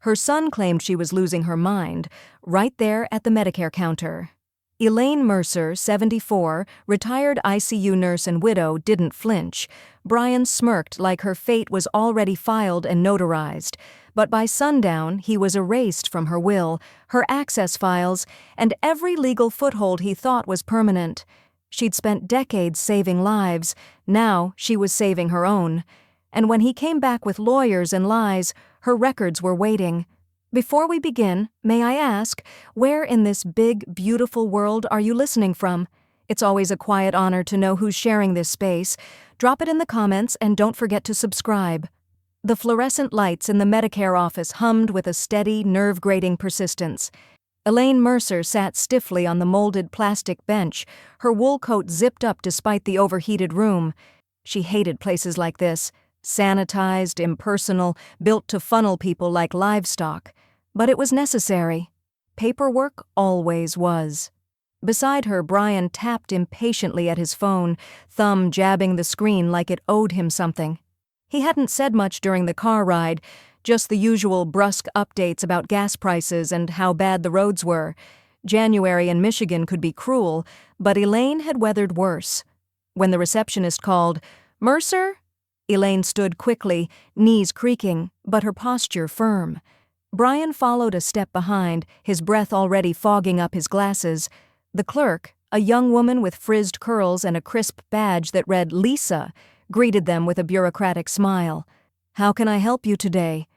Her son claimed she was losing her mind, right there at the Medicare counter. Elaine Mercer, 74, retired ICU nurse and widow, didn't flinch. Brian smirked like her fate was already filed and notarized. But by sundown, he was erased from her will, her access files, and every legal foothold he thought was permanent. She'd spent decades saving lives. Now she was saving her own. And when he came back with lawyers and lies, her records were waiting. Before we begin, may I ask, where in this big, beautiful world are you listening from? It's always a quiet honor to know who's sharing this space. Drop it in the comments and don't forget to subscribe. The fluorescent lights in the Medicare office hummed with a steady, nerve-grating persistence. Elaine Mercer sat stiffly on the molded plastic bench, her wool coat zipped up despite the overheated room. She hated places like this, sanitized, impersonal, built to funnel people like livestock. But it was necessary. Paperwork always was. Beside her, Brian tapped impatiently at his phone, thumb jabbing the screen like it owed him something. He hadn't said much during the car ride, just the usual brusque updates about gas prices and how bad the roads were. January in Michigan could be cruel, but Elaine had weathered worse. When the receptionist called, "Mercer?" Elaine stood quickly, knees creaking, but her posture firm. Brian followed a step behind, his breath already fogging up his glasses. The clerk, a young woman with frizzed curls and a crisp badge that read Lisa, greeted them with a bureaucratic smile. "How can I help you today?"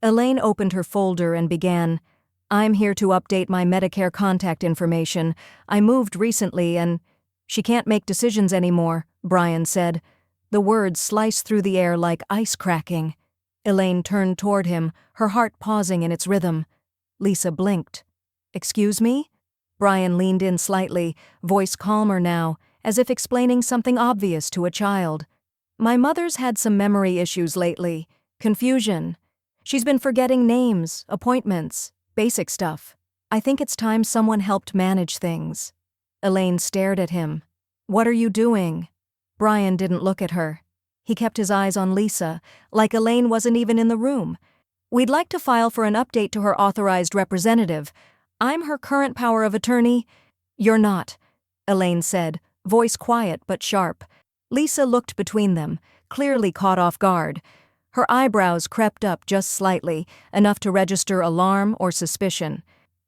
Elaine opened her folder and began, "I'm here to update my Medicare contact information. I moved recently and—" "She can't make decisions anymore," Brian said. The words sliced through the air like ice cracking. Elaine turned toward him, her heart pausing in its rhythm. Lisa blinked. "Excuse me?" Brian leaned in slightly, voice calmer now, as if explaining something obvious to a child. "My mother's had some memory issues lately. Confusion. She's been forgetting names, appointments, basic stuff. I think it's time someone helped manage things." Elaine stared at him. "What are you doing?" Brian didn't look at her. He kept his eyes on Lisa, like Elaine wasn't even in the room. "We'd like to file for an update to her authorized representative. I'm her current power of attorney." "You're not," Elaine said, voice quiet but sharp. Lisa looked between them, clearly caught off guard. Her eyebrows crept up just slightly, enough to register alarm or suspicion.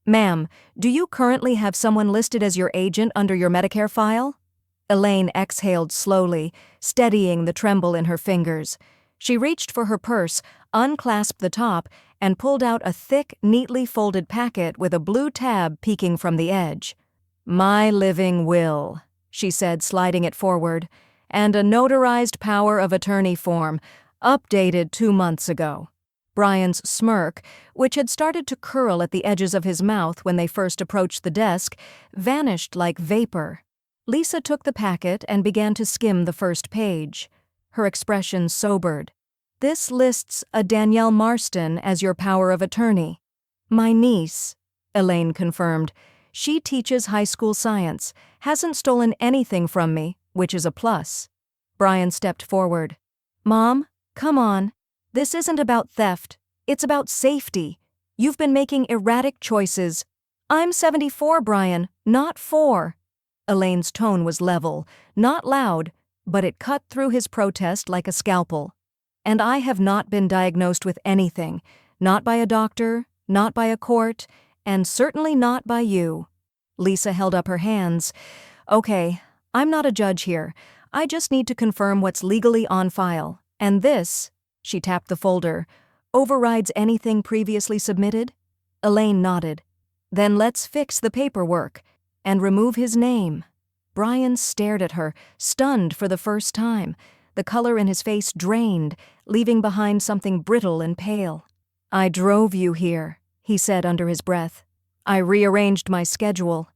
"Ma'am, do you currently have someone listed as your agent under your Medicare file?" Elaine exhaled slowly, steadying the tremble in her fingers. She reached for her purse, unclasped the top, and pulled out a thick, neatly folded packet with a blue tab peeking from the edge. "My living will," she said, sliding it forward, "and a notarized power of attorney form, updated 2 months ago." Brian's smirk, which had started to curl at the edges of his mouth when they first approached the desk, vanished like vapor. Lisa took the packet and began to skim the first page. Her expression sobered. "This lists a Danielle Marston as your power of attorney." "My niece," Elaine confirmed. "She teaches high school science, hasn't stolen anything from me, which is a plus." Brian stepped forward. "Mom, come on. This isn't about theft. It's about safety. You've been making erratic choices." "I'm 74, Brian, not 4. Elaine's tone was level, not loud, but it cut through his protest like a scalpel. "And I have not been diagnosed with anything, not by a doctor, not by a court, and certainly not by you." Lisa held up her hands. "Okay, I'm not a judge here. I just need to confirm what's legally on file. And this," she tapped the folder, "overrides anything previously submitted?" Elaine nodded. "Then let's fix the paperwork. And remove his name." Brian stared at her, stunned for the first time. The color in his face drained, leaving behind something brittle and pale. "I drove you here," he said under his breath. "I rearranged my schedule."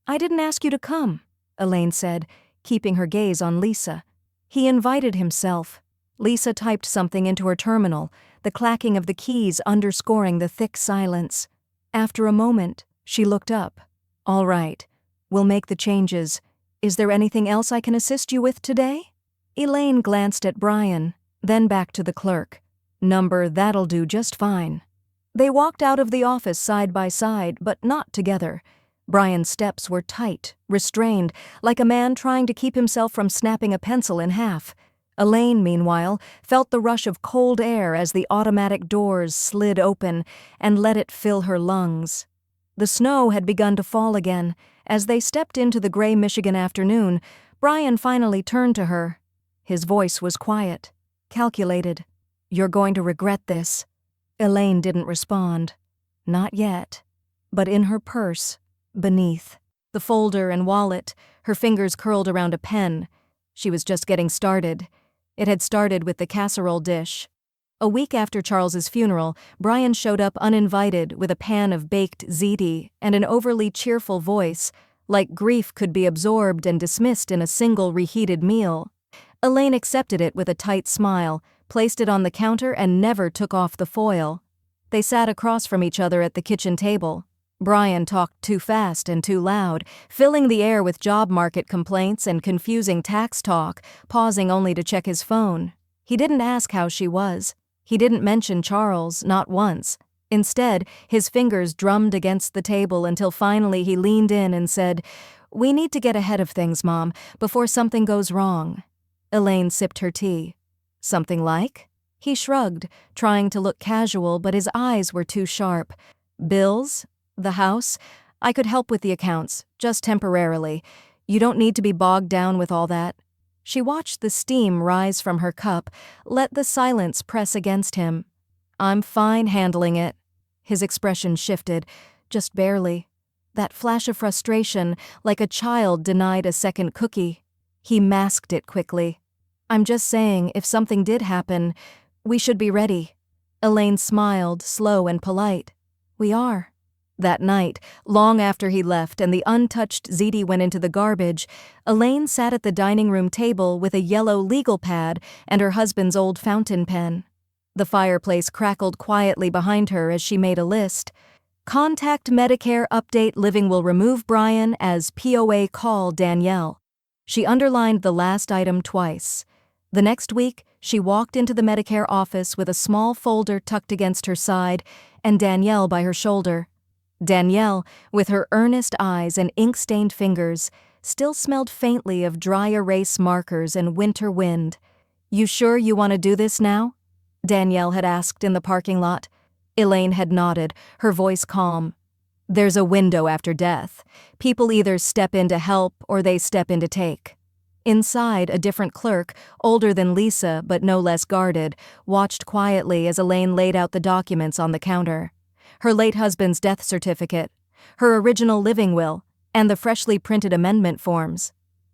"I didn't ask you to come," Elaine said, keeping her gaze on Lisa. "He invited himself." Lisa typed something into her terminal, the clacking of the keys underscoring the thick silence. After a moment, she looked up. "All right. We'll make the changes. Is there anything else I can assist you with today?" Elaine glanced at Brian, then back to the clerk. "Number, that'll do just fine." They walked out of the office side by side, but not together. Brian's steps were tight, restrained, like a man trying to keep himself from snapping a pencil in half. Elaine, meanwhile, felt the rush of cold air as the automatic doors slid open and let it fill her lungs. The snow had begun to fall again. As they stepped into the gray Michigan afternoon, Brian finally turned to her. His voice was quiet, calculated. "You're going to regret this." Elaine didn't respond. Not yet. But in her purse, beneath the folder and wallet, her fingers curled around a pen. She was just getting started. It had started with the casserole dish. A week after Charles's funeral, Brian showed up uninvited with a pan of baked ziti and an overly cheerful voice, like grief could be absorbed and dismissed in a single reheated meal. Elaine accepted it with a tight smile, placed it on the counter and never took off the foil. They sat across from each other at the kitchen table. Brian talked too fast and too loud, filling the air with job market complaints and confusing tax talk, pausing only to check his phone. He didn't ask how she was. He didn't mention Charles, not once. Instead, his fingers drummed against the table until finally he leaned in and said, "We need to get ahead of things, Mom, before something goes wrong." Elaine sipped her tea. "Something like?" He shrugged, trying to look casual, but his eyes were too sharp. "Bills? The house? I could help with the accounts, just temporarily. You don't need to be bogged down with all that." She watched the steam rise from her cup, let the silence press against him. "I'm fine handling it." His expression shifted, just barely. That flash of frustration, like a child denied a second cookie. He masked it quickly. "I'm just saying, if something did happen, we should be ready." Elaine smiled, slow and polite. "We are." That night, long after he left and the untouched ziti went into the garbage, Elaine sat at the dining room table with a yellow legal pad and her husband's old fountain pen. The fireplace crackled quietly behind her as she made a list. Contact Medicare update living will remove Brian as POA call Danielle. She underlined the last item twice. The next week, she walked into the Medicare office with a small folder tucked against her side and Danielle by her shoulder. Danielle, with her earnest eyes and ink-stained fingers, still smelled faintly of dry erase markers and winter wind. "You sure you want to do this now?" Danielle had asked in the parking lot. Elaine had nodded, her voice calm. "There's a window after death. People either step in to help or they step in to take." Inside, a different clerk, older than Lisa but no less guarded, watched quietly as Elaine laid out the documents on the counter. Her late husband's death certificate, her original living will, and the freshly printed amendment forms.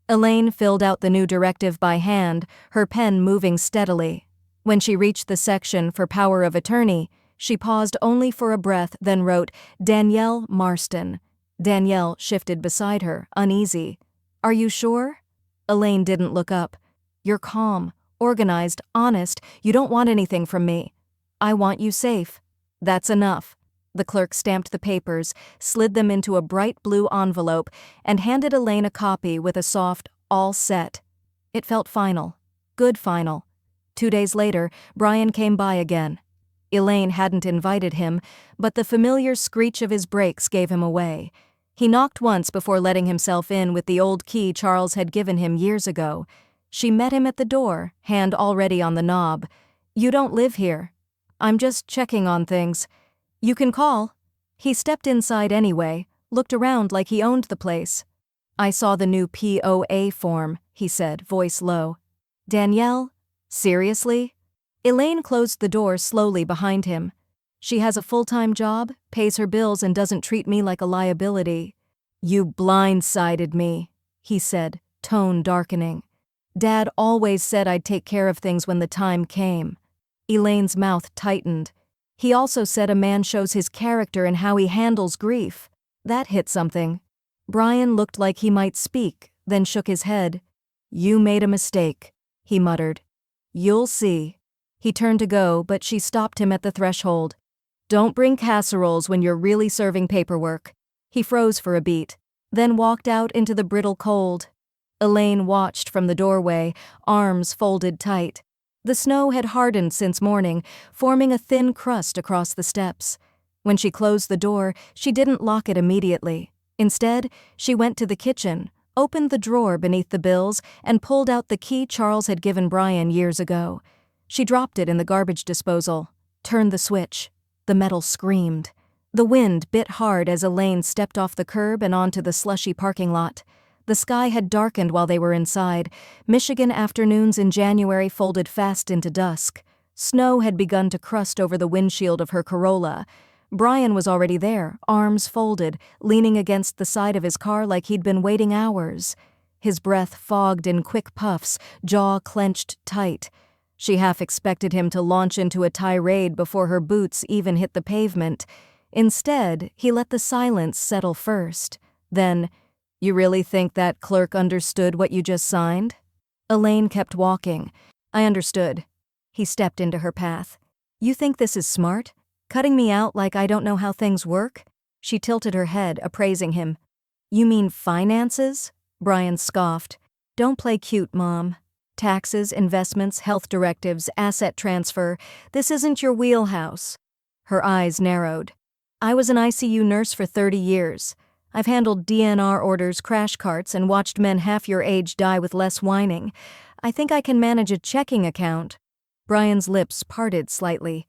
Elaine filled out the new directive by hand, her pen moving steadily. When she reached the section for power of attorney, she paused only for a breath, then wrote, "Danielle Marston." Danielle shifted beside her, uneasy. "Are you sure?" Elaine didn't look up. "You're calm, organized, honest. You don't want anything from me. I want you safe." "That's enough." The clerk stamped the papers, slid them into a bright blue envelope, and handed Elaine a copy with a soft, "all set." It felt final. Good final. 2 days later, Brian came by again. Elaine hadn't invited him, but the familiar screech of his brakes gave him away. He knocked once before letting himself in with the old key Charles had given him years ago. She met him at the door, hand already on the knob. "You don't live here." "I'm just checking on things." "You can call." He stepped inside anyway, looked around like he owned the place. "I saw the new POA form," he said, voice low. "Danielle? Seriously?" Elaine closed the door slowly behind him. "She has a full-time job, pays her bills and doesn't treat me like a liability." "You blindsided me," he said, tone darkening. "Dad always said I'd take care of things when the time came." Elaine's mouth tightened. "He also said a man shows his character in how he handles grief." That hit something. Brian looked like he might speak, then shook his head. "You made a mistake," he muttered. "You'll see." He turned to go, but she stopped him at the threshold. "Don't bring casseroles when you're really serving paperwork." He froze for a beat, then walked out into the brittle cold. Elaine watched from the doorway, arms folded tight. The snow had hardened since morning, forming a thin crust across the steps. When she closed the door, she didn't lock it immediately. Instead, she went to the kitchen, opened the drawer beneath the bills, and pulled out the key Charles had given Brian years ago. She dropped it in the garbage disposal, turned the switch. The metal screamed. The wind bit hard as Elaine stepped off the curb and onto the slushy parking lot. The sky had darkened while they were inside. Michigan afternoons in January folded fast into dusk. Snow had begun to crust over the windshield of her Corolla. Brian was already there, arms folded, leaning against the side of his car like he'd been waiting hours. His breath fogged in quick puffs, jaw clenched tight. She half expected him to launch into a tirade before her boots even hit the pavement. Instead, he let the silence settle first. Then, "You really think that clerk understood what you just signed?" Elaine kept walking. "I understood." He stepped into her path. "You think this is smart? Cutting me out like I don't know how things work?" She tilted her head, appraising him. "You mean finances?" Brian scoffed. "Don't play cute, Mom. Taxes, investments, health directives, asset transfer. This isn't your wheelhouse." Her eyes narrowed. "I was an ICU nurse for 30 years. I've handled DNR orders, crash carts, and watched men half your age die with less whining. I think I can manage a checking account." Brian's lips parted slightly.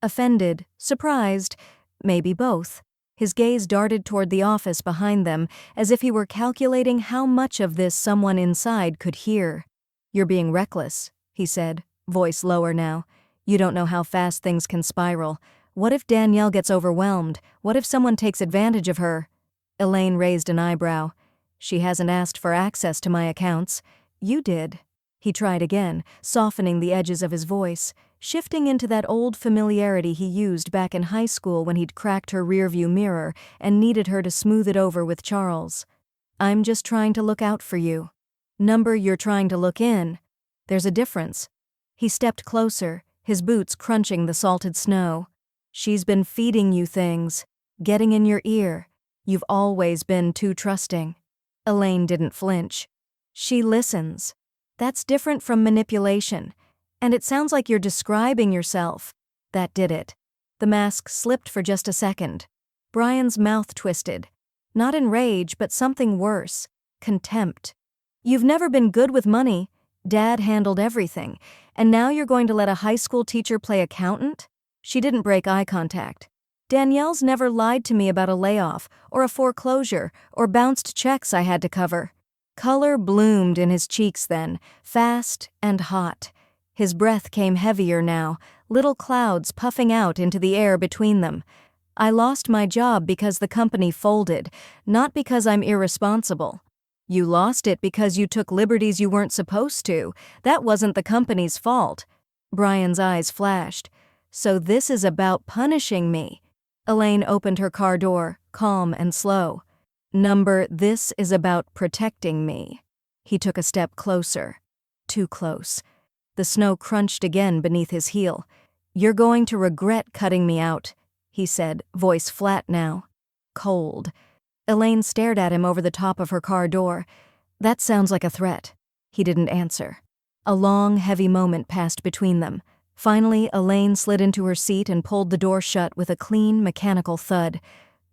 Offended, surprised, maybe both. His gaze darted toward the office behind them, as if he were calculating how much of this someone inside could hear. "You're being reckless," he said, voice lower now. "You don't know how fast things can spiral. What if Danielle gets overwhelmed? What if someone takes advantage of her?" Elaine raised an eyebrow. "She hasn't asked for access to my accounts. You did." He tried again, softening the edges of his voice, shifting into that old familiarity he used back in high school when he'd cracked her rearview mirror and needed her to smooth it over with Charles. "I'm just trying to look out for you." "Number you're trying to look in. There's a difference." He stepped closer, his boots crunching the salted snow. "She's been feeding you things, getting in your ear. You've always been too trusting." Elaine didn't flinch. "She listens. That's different from manipulation. And it sounds like you're describing yourself." That did it. The mask slipped for just a second. Brian's mouth twisted. Not in rage, but something worse. Contempt. "You've never been good with money. Dad handled everything. And now you're going to let a high school teacher play accountant?" She didn't break eye contact. "Danielle's never lied to me about a layoff, or a foreclosure, or bounced checks I had to cover." Color bloomed in his cheeks then, fast and hot. His breath came heavier now, little clouds puffing out into the air between them. "I lost my job because the company folded, not because I'm irresponsible." "You lost it because you took liberties you weren't supposed to. That wasn't the company's fault." Brian's eyes flashed. "So this is about punishing me." Elaine opened her car door, calm and slow. "Number, this is about protecting me." He took a step closer. Too close. The snow crunched again beneath his heel. "You're going to regret cutting me out," he said, voice flat now. Cold. Elaine stared at him over the top of her car door. "That sounds like a threat." He didn't answer. A long, heavy moment passed between them. Finally, Elaine slid into her seat and pulled the door shut with a clean, mechanical thud.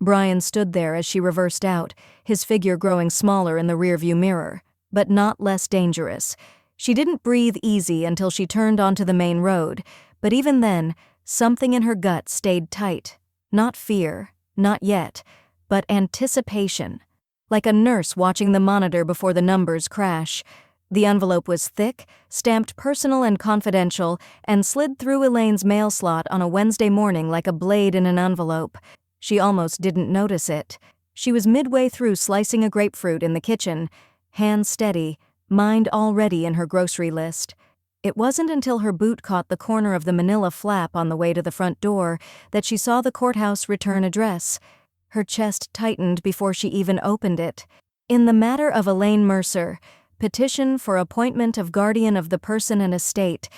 Brian stood there as she reversed out, his figure growing smaller in the rearview mirror, but not less dangerous. She didn't breathe easy until she turned onto the main road, but even then, something in her gut stayed tight. Not fear, not yet, but anticipation. Like a nurse watching the monitor before the numbers crash. The envelope was thick, stamped personal and confidential, and slid through Elaine's mail slot on a Wednesday morning like a blade in an envelope. She almost didn't notice it. She was midway through slicing a grapefruit in the kitchen, hands steady, mind already in her grocery list. It wasn't until her boot caught the corner of the manila flap on the way to the front door that she saw the courthouse return address. Her chest tightened before she even opened it. In the matter of Elaine Mercer, petition for appointment of guardian of the person and estate,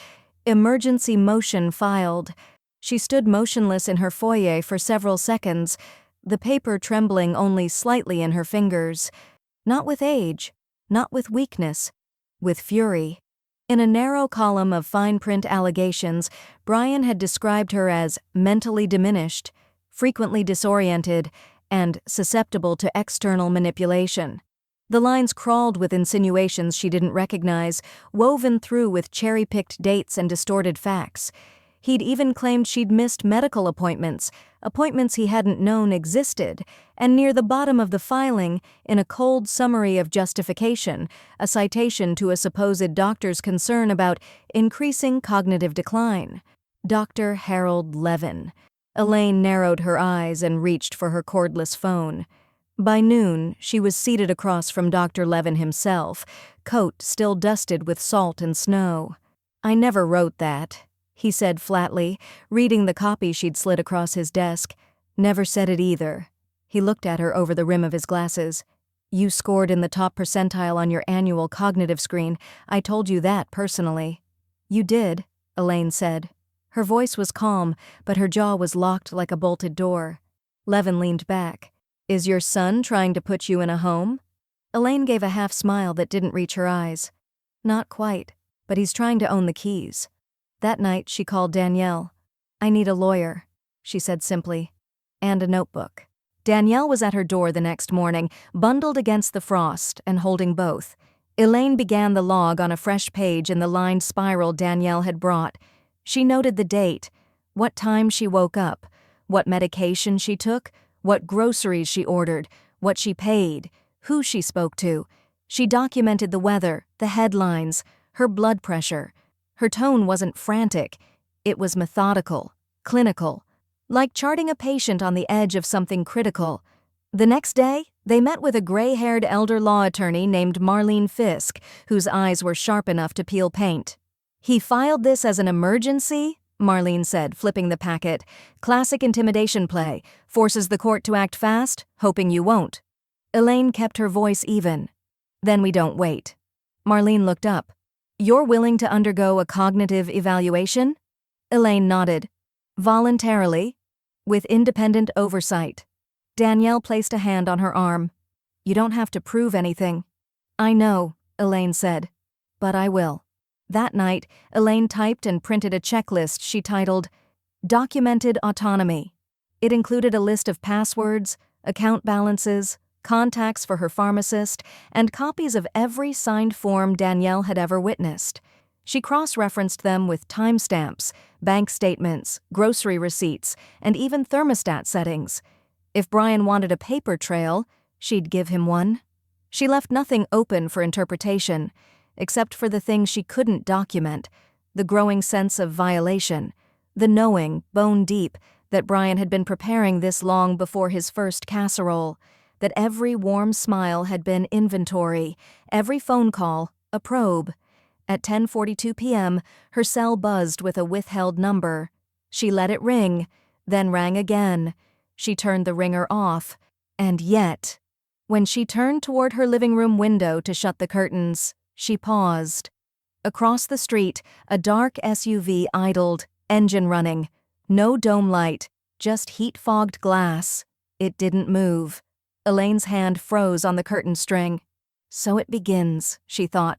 emergency motion filed. She stood motionless in her foyer for several seconds, the paper trembling only slightly in her fingers. Not with age, not with weakness, with fury. In a narrow column of fine print allegations, Brian had described her as mentally diminished, frequently disoriented, and susceptible to external manipulation. The lines crawled with insinuations she didn't recognize, woven through with cherry-picked dates and distorted facts. He'd even claimed she'd missed medical appointments he hadn't known existed, and near the bottom of the filing, in a cold summary of justification, a citation to a supposed doctor's concern about increasing cognitive decline. Dr. Harold Levin. Elaine narrowed her eyes and reached for her cordless phone. By noon, she was seated across from Dr. Levin himself, coat still dusted with salt and snow. "I never wrote that," he said flatly, reading the copy she'd slid across his desk. "Never said it either." He looked at her over the rim of his glasses. "You scored in the top percentile on your annual cognitive screen. I told you that personally." "You did," Elaine said. Her voice was calm, but her jaw was locked like a bolted door. Levin leaned back. "Is your son trying to put you in a home?" Elaine gave a half smile that didn't reach her eyes. "Not quite, but he's trying to own the keys." That night, she called Danielle. "I need a lawyer," she said simply, "and a notebook." Danielle was at her door the next morning, bundled against the frost and holding both. Elaine began the log on a fresh page in the lined spiral Danielle had brought. She noted the date, what time she woke up, what medication she took, what groceries she ordered, what she paid, who she spoke to. She documented the weather, the headlines, her blood pressure. Her tone wasn't frantic. It was methodical, clinical, like charting a patient on the edge of something critical. The next day, they met with a gray-haired elder law attorney named Marlene Fisk, whose eyes were sharp enough to peel paint. "He filed this as an emergency?" Marlene said, flipping the packet. "Classic intimidation play. Forces the court to act fast, hoping you won't." Elaine kept her voice even. "Then we don't wait." Marlene looked up. "You're willing to undergo a cognitive evaluation?" Elaine nodded. "Voluntarily? With independent oversight." Danielle placed a hand on her arm. "You don't have to prove anything." "I know," Elaine said. "But I will." That night, Elaine typed and printed a checklist she titled, "Documented Autonomy." It included a list of passwords, account balances, contacts for her pharmacist, and copies of every signed form Danielle had ever witnessed. She cross-referenced them with timestamps, bank statements, grocery receipts, and even thermostat settings. If Brian wanted a paper trail, she'd give him one. She left nothing open for interpretation, except for the things she couldn't document, the growing sense of violation, the knowing, bone deep, that Brian had been preparing this long before his first casserole, that every warm smile had been inventory, every phone call, a probe. At 10:42 p.m., her cell buzzed with a withheld number. She let it ring, then rang again. She turned the ringer off, and yet, when she turned toward her living room window to shut the curtains, she paused. Across the street, a dark SUV idled, engine running. No dome light, just heat-fogged glass. It didn't move. Elaine's hand froze on the curtain string. So it begins, she thought.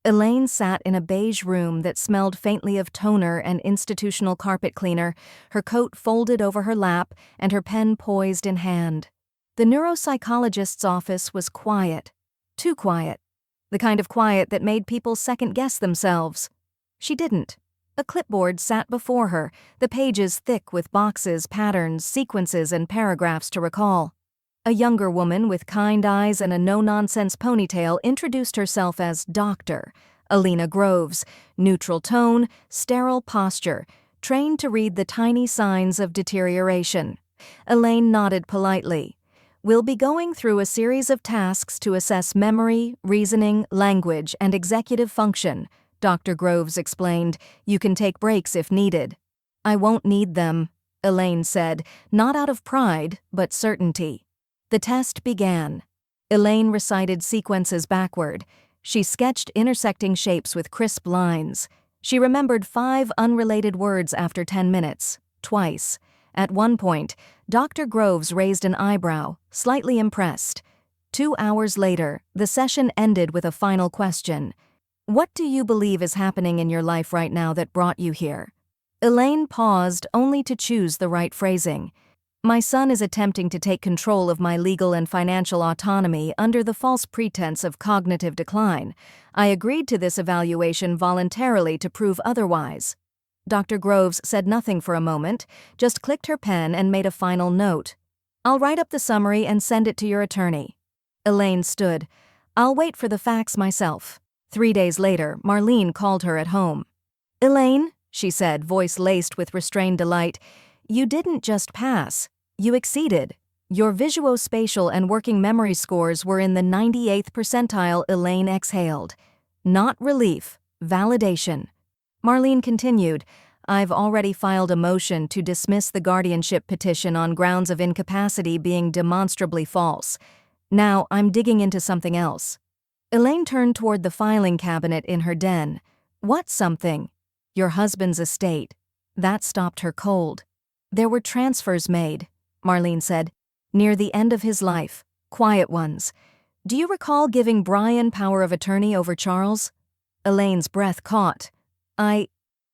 Elaine sat in a beige room that smelled faintly of toner and institutional carpet cleaner, her coat folded over her lap and her pen poised in hand. The neuropsychologist's office was quiet. Too quiet. The kind of quiet that made people second-guess themselves. She didn't. A clipboard sat before her, the pages thick with boxes, patterns, sequences, and paragraphs to recall. A younger woman with kind eyes and a no-nonsense ponytail introduced herself as Dr. Alina Groves, neutral tone, sterile posture, trained to read the tiny signs of deterioration. Elaine nodded politely. "We'll be going through a series of tasks to assess memory, reasoning, language, and executive function," Dr. Groves explained. "You can take breaks if needed." "I won't need them," Elaine said, not out of pride, but certainty. The test began. Elaine recited sequences backward. She sketched intersecting shapes with crisp lines. She remembered 5 unrelated words after 10 minutes, twice. At one point, Dr. Groves raised an eyebrow, slightly impressed. 2 hours later, the session ended with a final question. "What do you believe is happening in your life right now that brought you here?" Elaine paused only to choose the right phrasing. My son is attempting to take control of my legal and financial autonomy under the false pretense of cognitive decline. I agreed to this evaluation voluntarily to prove otherwise. Dr. Groves said nothing for a moment, just clicked her pen and made a final note. I'll write up the summary and send it to your attorney. Elaine stood. I'll wait for the facts myself. 3 days later, Marlene called her at home. Elaine, she said, voice laced with restrained delight, you didn't just pass. You exceeded. Your visuospatial and working memory scores were in the 98th percentile. Elaine exhaled. Not relief, validation. Marlene continued, I've already filed a motion to dismiss the guardianship petition on grounds of incapacity being demonstrably false. Now I'm digging into something else. Elaine turned toward the filing cabinet in her den. What something? Your husband's estate. That stopped her cold. There were transfers made, Marlene said, near the end of his life, quiet ones. Do you recall giving Brian power of attorney over Charles? Elaine's breath caught.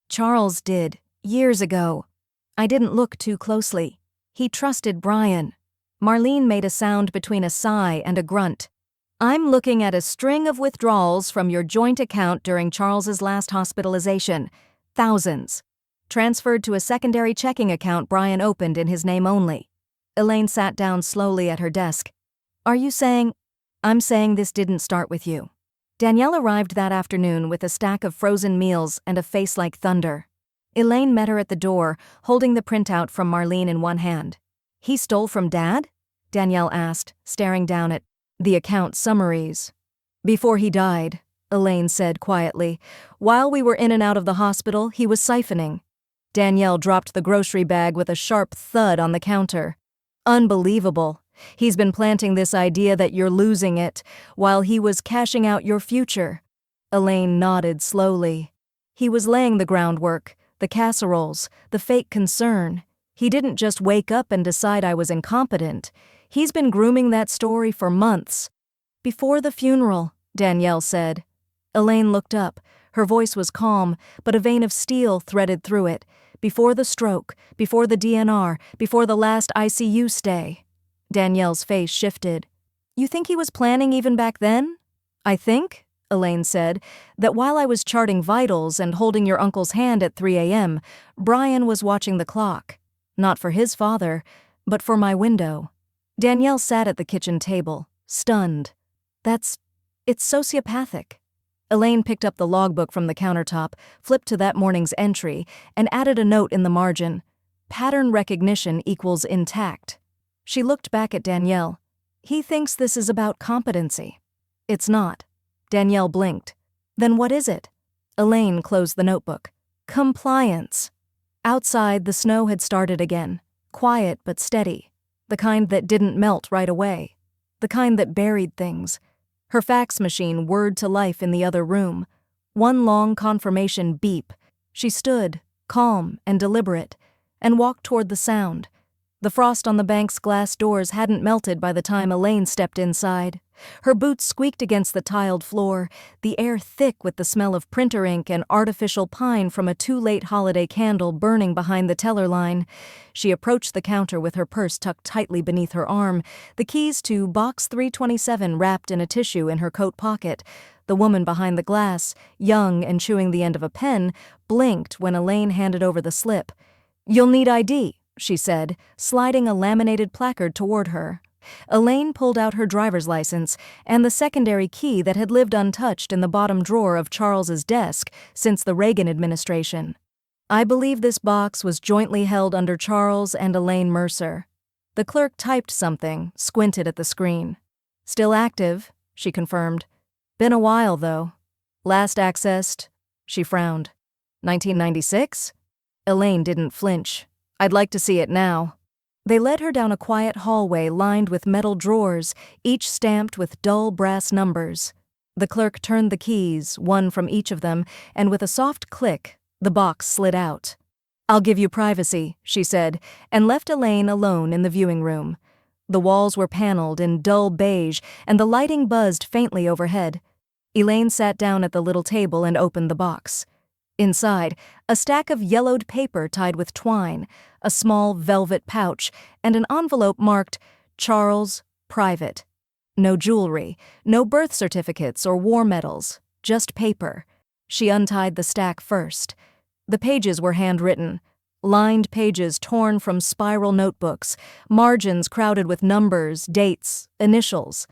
Charles did, years ago. I didn't look too closely. He trusted Brian. Marlene made a sound between a sigh and a grunt. I'm looking at a string of withdrawals from your joint account during Charles's last hospitalization. Thousands. Transferred to a secondary checking account Brian opened in his name only. Elaine sat down slowly at her desk. Are you saying? I'm saying this didn't start with you. Danielle arrived that afternoon with a stack of frozen meals and a face like thunder. Elaine met her at the door, holding the printout from Marlene in one hand. He stole from Dad? Danielle asked, staring down at the account summaries. Before he died, Elaine said quietly, while we were in and out of the hospital, he was siphoning. Danielle dropped the grocery bag with a sharp thud on the counter. Unbelievable. He's been planting this idea that you're losing it, while he was cashing out your future. Elaine nodded slowly. He was laying the groundwork, the casseroles, the fake concern. He didn't just wake up and decide I was incompetent. He's been grooming that story for months. Before the funeral, Danielle said. Elaine looked up. Her voice was calm, but a vein of steel threaded through it. Before the stroke, before the DNR, before the last ICU stay. Danielle's face shifted. You think he was planning even back then? I think, Elaine said, that while I was charting vitals and holding your uncle's hand at 3 a.m., Brian was watching the clock. Not for his father, but for my window. Danielle sat at the kitchen table, stunned. It's sociopathic. Elaine picked up the logbook from the countertop, flipped to that morning's entry, and added a note in the margin. Pattern recognition equals intact. She looked back at Danielle. He thinks this is about competency. It's not. Danielle blinked. Then what is it? Elaine closed the notebook. Compliance. Outside, the snow had started again. Quiet but steady. The kind that didn't melt right away. The kind that buried things. Her fax machine whirred to life in the other room. One long confirmation beep. She stood, calm and deliberate, and walked toward the sound. The frost on the bank's glass doors hadn't melted by the time Elaine stepped inside. Her boots squeaked against the tiled floor, the air thick with the smell of printer ink and artificial pine from a too-late holiday candle burning behind the teller line. She approached the counter with her purse tucked tightly beneath her arm, the keys to Box 327 wrapped in a tissue in her coat pocket. The woman behind the glass, young and chewing the end of a pen, blinked when Elaine handed over the slip. "You'll need ID," she said, sliding a laminated placard toward her. Elaine pulled out her driver's license and the secondary key that had lived untouched in the bottom drawer of Charles's desk since the Reagan administration. "I believe this box was jointly held under Charles and Elaine Mercer." The clerk typed something, squinted at the screen. "Still active," she confirmed. "Been a while, though. Last accessed," she frowned. 1996? Elaine didn't flinch. "I'd like to see it now." They led her down a quiet hallway lined with metal drawers, each stamped with dull brass numbers. The clerk turned the keys, one from each of them, and with a soft click, the box slid out. "I'll give you privacy," she said, and left Elaine alone in the viewing room. The walls were paneled in dull beige, and the lighting buzzed faintly overhead. Elaine sat down at the little table and opened the box. Inside, a stack of yellowed paper tied with twine, a small velvet pouch, and an envelope marked Charles, Private. No jewelry, no birth certificates or war medals, just paper. She untied the stack first. The pages were handwritten, lined pages torn from spiral notebooks, margins crowded with numbers, dates, initials.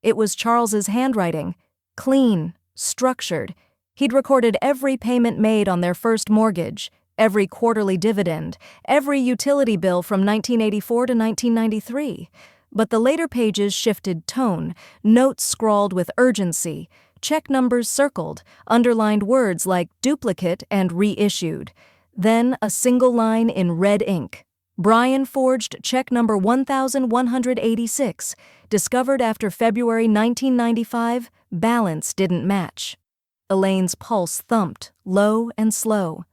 It was Charles's handwriting, clean, structured. He'd recorded every payment made on their first mortgage, every quarterly dividend, every utility bill from 1984 to 1993. But the later pages shifted tone, notes scrawled with urgency, check numbers circled, underlined words like duplicate and reissued. Then a single line in red ink. Brian forged check number 1186, discovered after February 1995, balance didn't match. Elaine's pulse thumped, low and slow.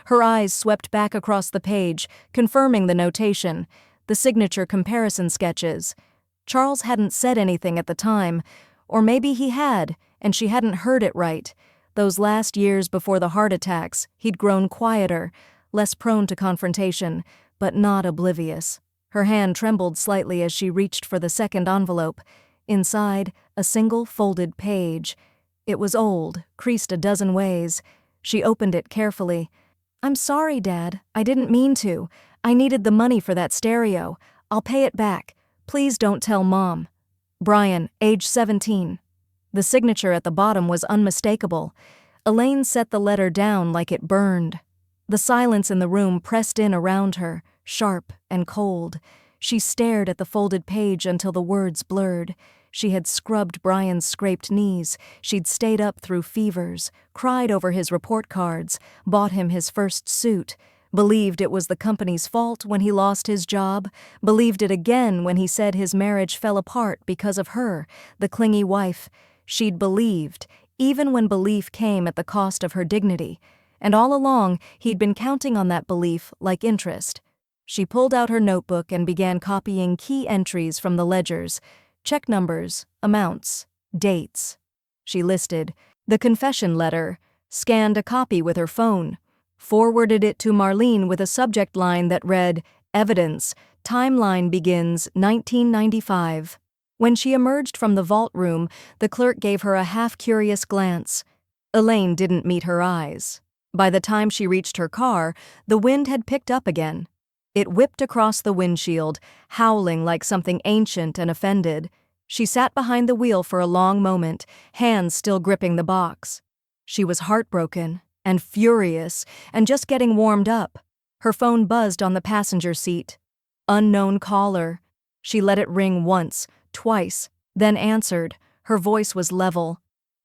Her eyes swept back across the page, confirming the notation, the signature comparison sketches. Charles hadn't said anything at the time, or maybe he had, and she hadn't heard it right. Those last years before the heart attacks, he'd grown quieter, less prone to confrontation, but not oblivious. Her hand trembled slightly as she reached for the second envelope. Inside, a single folded page. It was old, creased a dozen ways. She opened it carefully. "I'm sorry, Dad. I didn't mean to. I needed the money for that stereo. I'll pay it back. Please don't tell Mom. Brian, age 17. The signature at the bottom was unmistakable. Elaine set the letter down like it burned. The silence in the room pressed in around her, sharp and cold. She stared at the folded page until the words blurred. She had scrubbed Brian's scraped knees. She'd stayed up through fevers, cried over his report cards, bought him his first suit, believed it was the company's fault when he lost his job, believed it again when he said his marriage fell apart because of her, the clingy wife. She'd believed, even when belief came at the cost of her dignity. And all along, he'd been counting on that belief like interest. She pulled out her notebook and began copying key entries from the ledgers. Check numbers, amounts, dates. She listed the confession letter, scanned a copy with her phone, forwarded it to Marlene with a subject line that read, "Evidence, timeline begins 1995. When she emerged from the vault room, the clerk gave her a half-curious glance. Elaine didn't meet her eyes. By the time she reached her car, the wind had picked up again. It whipped across the windshield, howling like something ancient and offended. She sat behind the wheel for a long moment, hands still gripping the box. She was heartbroken and furious and just getting warmed up. Her phone buzzed on the passenger seat. Unknown caller. She let it ring once, twice, then answered. Her voice was level.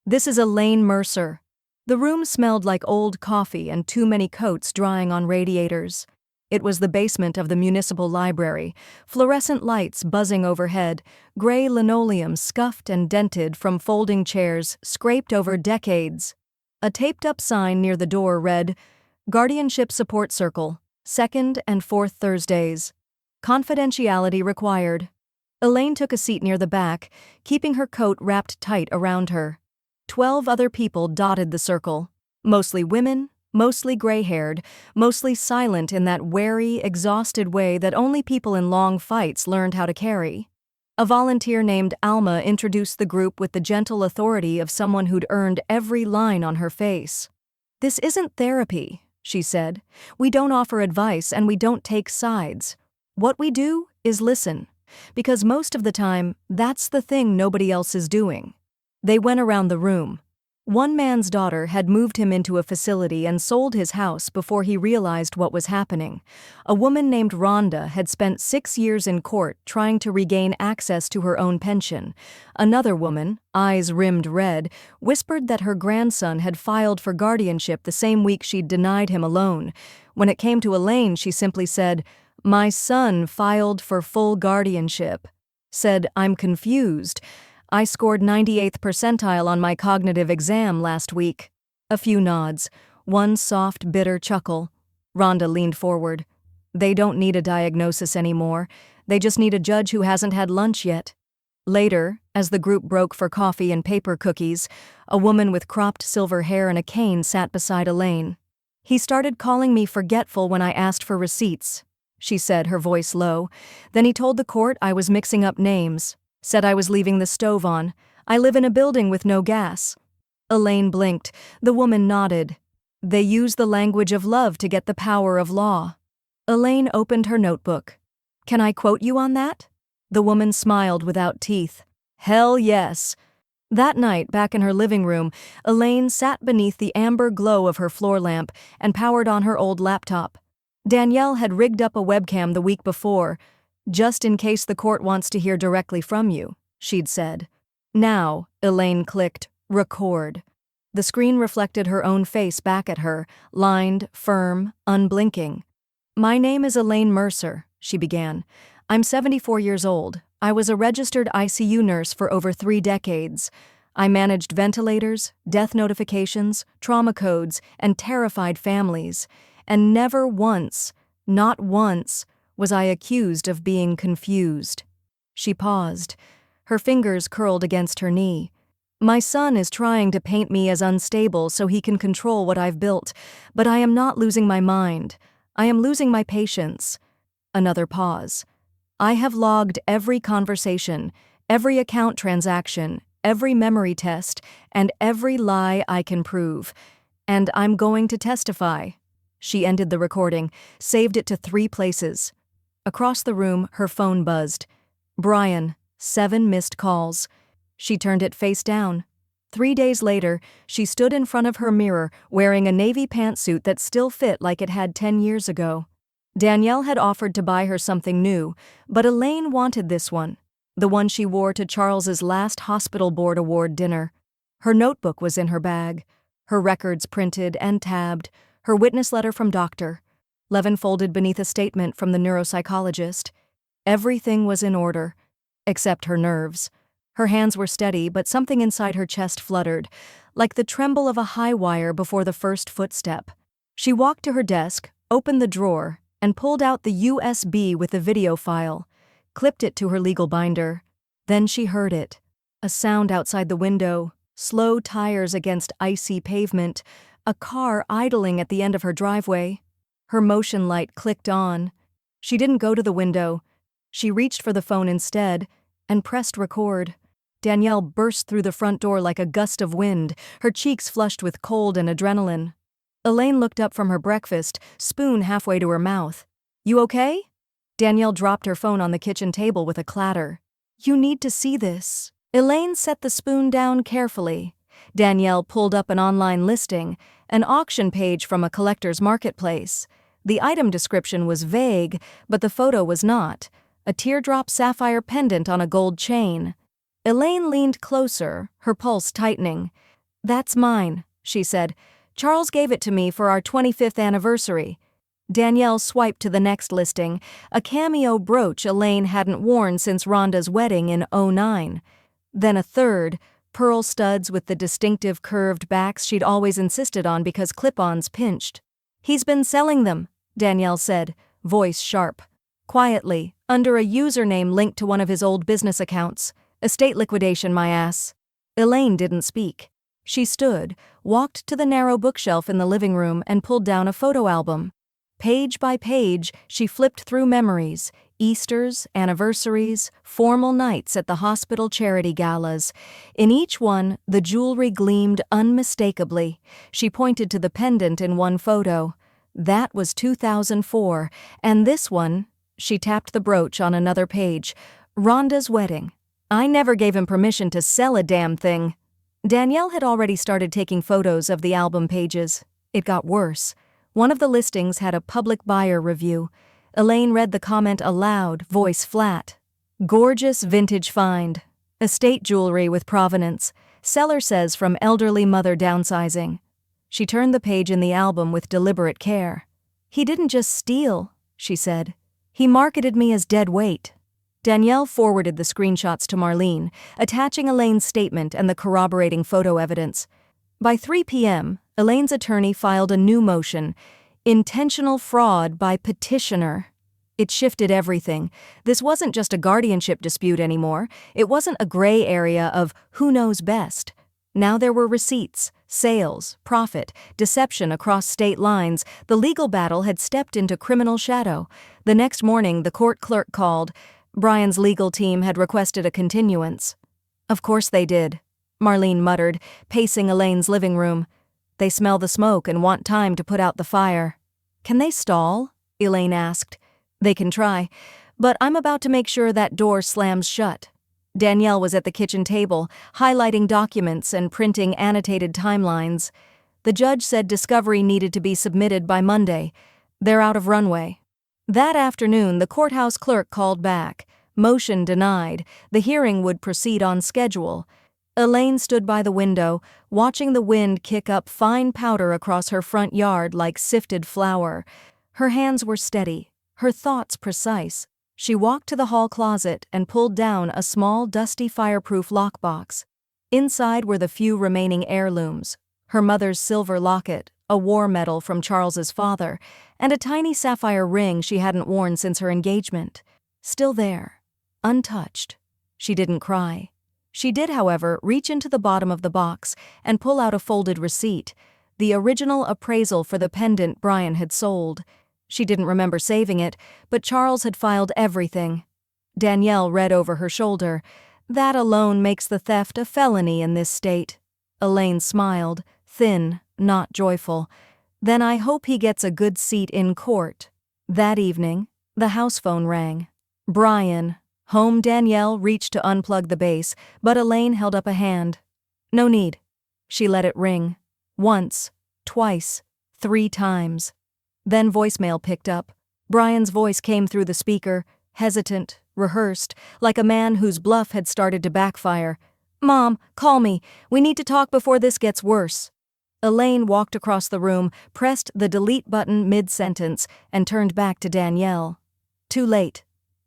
"This is Elaine Mercer." The room smelled like old coffee and too many coats drying on radiators. It was the basement of the municipal library, fluorescent lights buzzing overhead, gray linoleum scuffed and dented from folding chairs scraped over decades. A taped-up sign near the door read, "Guardianship Support Circle, 2nd and 4th Thursdays. Confidentiality required." Elaine took a seat near the back, keeping her coat wrapped tight around her. 12 other people dotted the circle, mostly women, mostly gray-haired, mostly silent in that wary, exhausted way that only people in long fights learned how to carry. A volunteer named Alma introduced the group with the gentle authority of someone who'd earned every line on her face. "This isn't therapy," she said. "We don't offer advice and we don't take sides. What we do is listen, because most of the time, that's the thing nobody else is doing." They went around the room. One man's daughter had moved him into a facility and sold his house before he realized what was happening. A woman named Rhonda had spent 6 years in court trying to regain access to her own pension. Another woman, eyes rimmed red, whispered that her grandson had filed for guardianship the same week she'd denied him a loan. When it came to Elaine, she simply said, "My son filed for full guardianship." Said, "I'm confused. I scored 98th percentile on my cognitive exam last week." A few nods, one soft, bitter chuckle. Rhonda leaned forward. "They don't need a diagnosis anymore. They just need a judge who hasn't had lunch yet." Later, as the group broke for coffee and paper cookies, a woman with cropped silver hair and a cane sat beside Elaine. He started calling me forgetful when I asked for receipts, she said, her voice low. Then he told the court I was mixing up names, said I was leaving the stove on. I live in a building with no gas. Elaine blinked. The woman nodded. They use the language of love to get the power of law. Elaine opened her notebook. Can I quote you on that? The woman smiled without teeth. Hell yes. That night, back in her living room, Elaine sat beneath the amber glow of her floor lamp and powered on her old laptop. Danielle had rigged up a webcam the week before, just in case the court wants to hear directly from you, she'd said. Now, Elaine clicked, record. The screen reflected her own face back at her, lined, firm, unblinking. My name is Elaine Mercer, she began. I'm 74 years old. I was a registered ICU nurse for over 3 decades. I managed ventilators, death notifications, trauma codes, and terrified families. And never once, not once, was I accused of being confused. She paused. Her fingers curled against her knee. My son is trying to paint me as unstable so he can control what I've built, but I am not losing my mind. I am losing my patience. Another pause. I have logged every conversation, every account transaction, every memory test, and every lie I can prove. And I'm going to testify. She ended the recording, saved it to 3 places. Across the room, her phone buzzed. Brian, 7 missed calls. She turned it face down. 3 days later, she stood in front of her mirror wearing a navy pantsuit that still fit like it had 10 years ago. Danielle had offered to buy her something new, but Elaine wanted this one, the one she wore to Charles's last hospital board award dinner. Her notebook was in her bag, her records printed and tabbed, her witness letter from Dr. Levin folded beneath a statement from the neuropsychologist. Everything was in order, except her nerves. Her hands were steady, but something inside her chest fluttered, like the tremble of a high wire before the first footstep. She walked to her desk, opened the drawer, and pulled out the USB with the video file, clipped it to her legal binder. Then she heard it. A sound outside the window, slow tires against icy pavement, a car idling at the end of her driveway. Her motion light clicked on. She didn't go to the window. She reached for the phone instead and pressed record. Danielle burst through the front door like a gust of wind, her cheeks flushed with cold and adrenaline. Elaine looked up from her breakfast, spoon halfway to her mouth. You okay? Danielle dropped her phone on the kitchen table with a clatter. You need to see this. Elaine set the spoon down carefully. Danielle pulled up an online listing, an auction page from a collector's marketplace. The item description was vague, but the photo was not. A teardrop sapphire pendant on a gold chain. Elaine leaned closer, her pulse tightening. That's mine, she said. Charles gave it to me for our 25th anniversary. Danielle swiped to the next listing, a cameo brooch Elaine hadn't worn since Rhonda's wedding in '09. Then a third, pearl studs with the distinctive curved backs she'd always insisted on because clip-ons pinched. He's been selling them, Danielle said, voice sharp. Quietly, under a username linked to one of his old business accounts. Estate liquidation, my ass. Elaine didn't speak. She stood, walked to the narrow bookshelf in the living room and pulled down a photo album. Page by page, she flipped through memories, Easters, anniversaries, formal nights at the hospital charity galas. In each one, the jewelry gleamed unmistakably. She pointed to the pendant in one photo. That was 2004, and this one, she tapped the brooch on another page, Rhonda's wedding. I never gave him permission to sell a damn thing. Danielle had already started taking photos of the album pages. It got worse. One of the listings had a public buyer review. Elaine read the comment aloud, voice flat. Gorgeous vintage find. Estate jewelry with provenance. Seller says from elderly mother downsizing. She turned the page in the album with deliberate care. He didn't just steal, she said. He marketed me as dead weight. Danielle forwarded the screenshots to Marlene, attaching Elaine's statement and the corroborating photo evidence. By 3 p.m., Elaine's attorney filed a new motion, intentional fraud by petitioner. It shifted everything. This wasn't just a guardianship dispute anymore. It wasn't a gray area of who knows best. Now there were receipts, Sales, profit, deception across state lines, the legal battle had stepped into criminal shadow. The next morning, the court clerk called. Brian's legal team had requested a continuance. Of course they did, Marlene muttered, pacing Elaine's living room. They smell the smoke and want time to put out the fire. Can they stall? Elaine asked. They can try, but I'm about to make sure that door slams shut. Danielle was at the kitchen table, highlighting documents and printing annotated timelines. The judge said discovery needed to be submitted by Monday. They're out of runway. That afternoon, the courthouse clerk called back. Motion denied. The hearing would proceed on schedule. Elaine stood by the window, watching the wind kick up fine powder across her front yard like sifted flour. Her hands were steady, her thoughts precise. She walked to the hall closet and pulled down a small, dusty fireproof lockbox. Inside were the few remaining heirlooms: her mother's silver locket, a war medal from Charles's father, and a tiny sapphire ring she hadn't worn since her engagement. Still there, untouched. She didn't cry. She did, however, reach into the bottom of the box and pull out a folded receipt, the original appraisal for the pendant Brian had sold. She didn't remember saving it, but Charles had filed everything. Danielle read over her shoulder. That alone makes the theft a felony in this state. Elaine smiled, thin, not joyful. Then I hope he gets a good seat in court. That evening, the house phone rang. Brian. Home. Danielle reached to unplug the base, but Elaine held up a hand. No need. She let it ring. Once, twice, 3 times. Then voicemail picked up. Brian's voice came through the speaker, hesitant, rehearsed, like a man whose bluff had started to backfire. Mom, call me. We need to talk before this gets worse. Elaine walked across the room, pressed the delete button mid-sentence, and turned back to Danielle. Too late.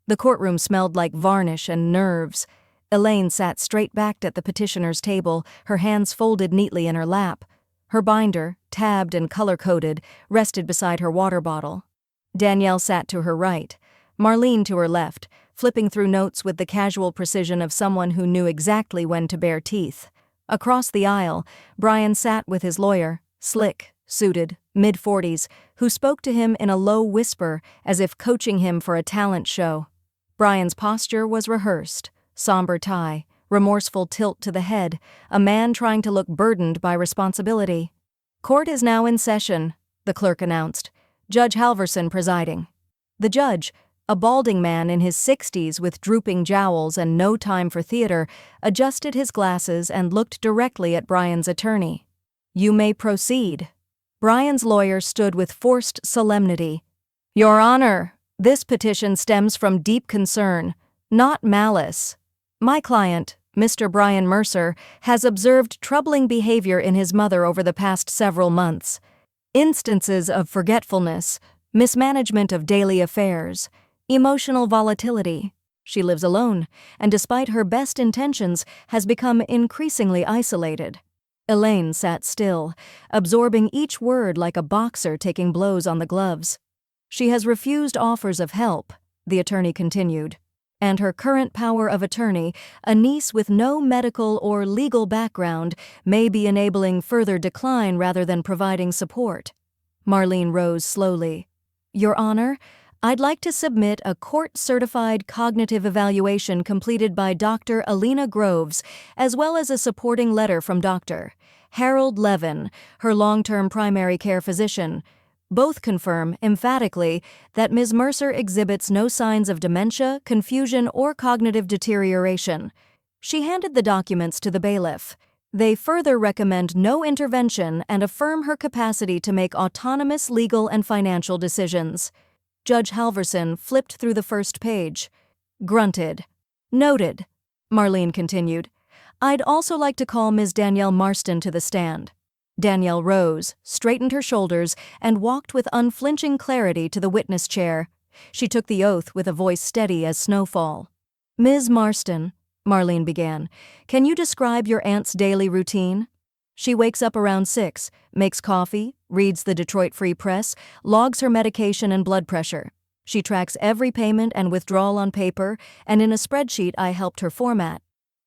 The courtroom smelled like varnish and nerves. Elaine sat straight-backed at the petitioner's table, her hands folded neatly in her lap. Her binder, tabbed and color-coded, rested beside her water bottle. Danielle sat to her right, Marlene to her left, flipping through notes with the casual precision of someone who knew exactly when to bare teeth. Across the aisle, Brian sat with his lawyer, slick, suited, mid-40s, who spoke to him in a low whisper as if coaching him for a talent show. Brian's posture was rehearsed, somber tie, remorseful tilt to the head, a man trying to look burdened by responsibility. Court is now in session, the clerk announced, Judge Halverson presiding. The judge, a balding man in his 60s with drooping jowls and no time for theater, adjusted his glasses and looked directly at Brian's attorney. You may proceed. Brian's lawyer stood with forced solemnity. Your Honor, this petition stems from deep concern, not malice. My client, Mr. Brian Mercer, has observed troubling behavior in his mother over the past several months. Instances of forgetfulness, mismanagement of daily affairs, emotional volatility. She lives alone, and despite her best intentions, has become increasingly isolated. Elaine sat still, absorbing each word like a boxer taking blows on the gloves. She has refused offers of help, the attorney continued, and her current power of attorney, a niece with no medical or legal background, may be enabling further decline rather than providing support. Marlene rose slowly. Your Honor, I'd like to submit a court-certified cognitive evaluation completed by Dr. Alina Groves, as well as a supporting letter from Dr. Harold Levin, her long-term primary care physician. Both confirm, emphatically, that Ms. Mercer exhibits no signs of dementia, confusion, or cognitive deterioration. She handed the documents to the bailiff. They further recommend no intervention and affirm her capacity to make autonomous legal and financial decisions. Judge Halverson flipped through the first page. Grunted. Noted, Marlene continued. I'd also like to call Ms. Danielle Marston to the stand. Danielle rose, straightened her shoulders, and walked with unflinching clarity to the witness chair. She took the oath with a voice steady as snowfall. Ms. Marston, Marlene began, can you describe your aunt's daily routine? She wakes up around 6, makes coffee, reads the Detroit Free Press, logs her medication and blood pressure. She tracks every payment and withdrawal on paper and in a spreadsheet I helped her format.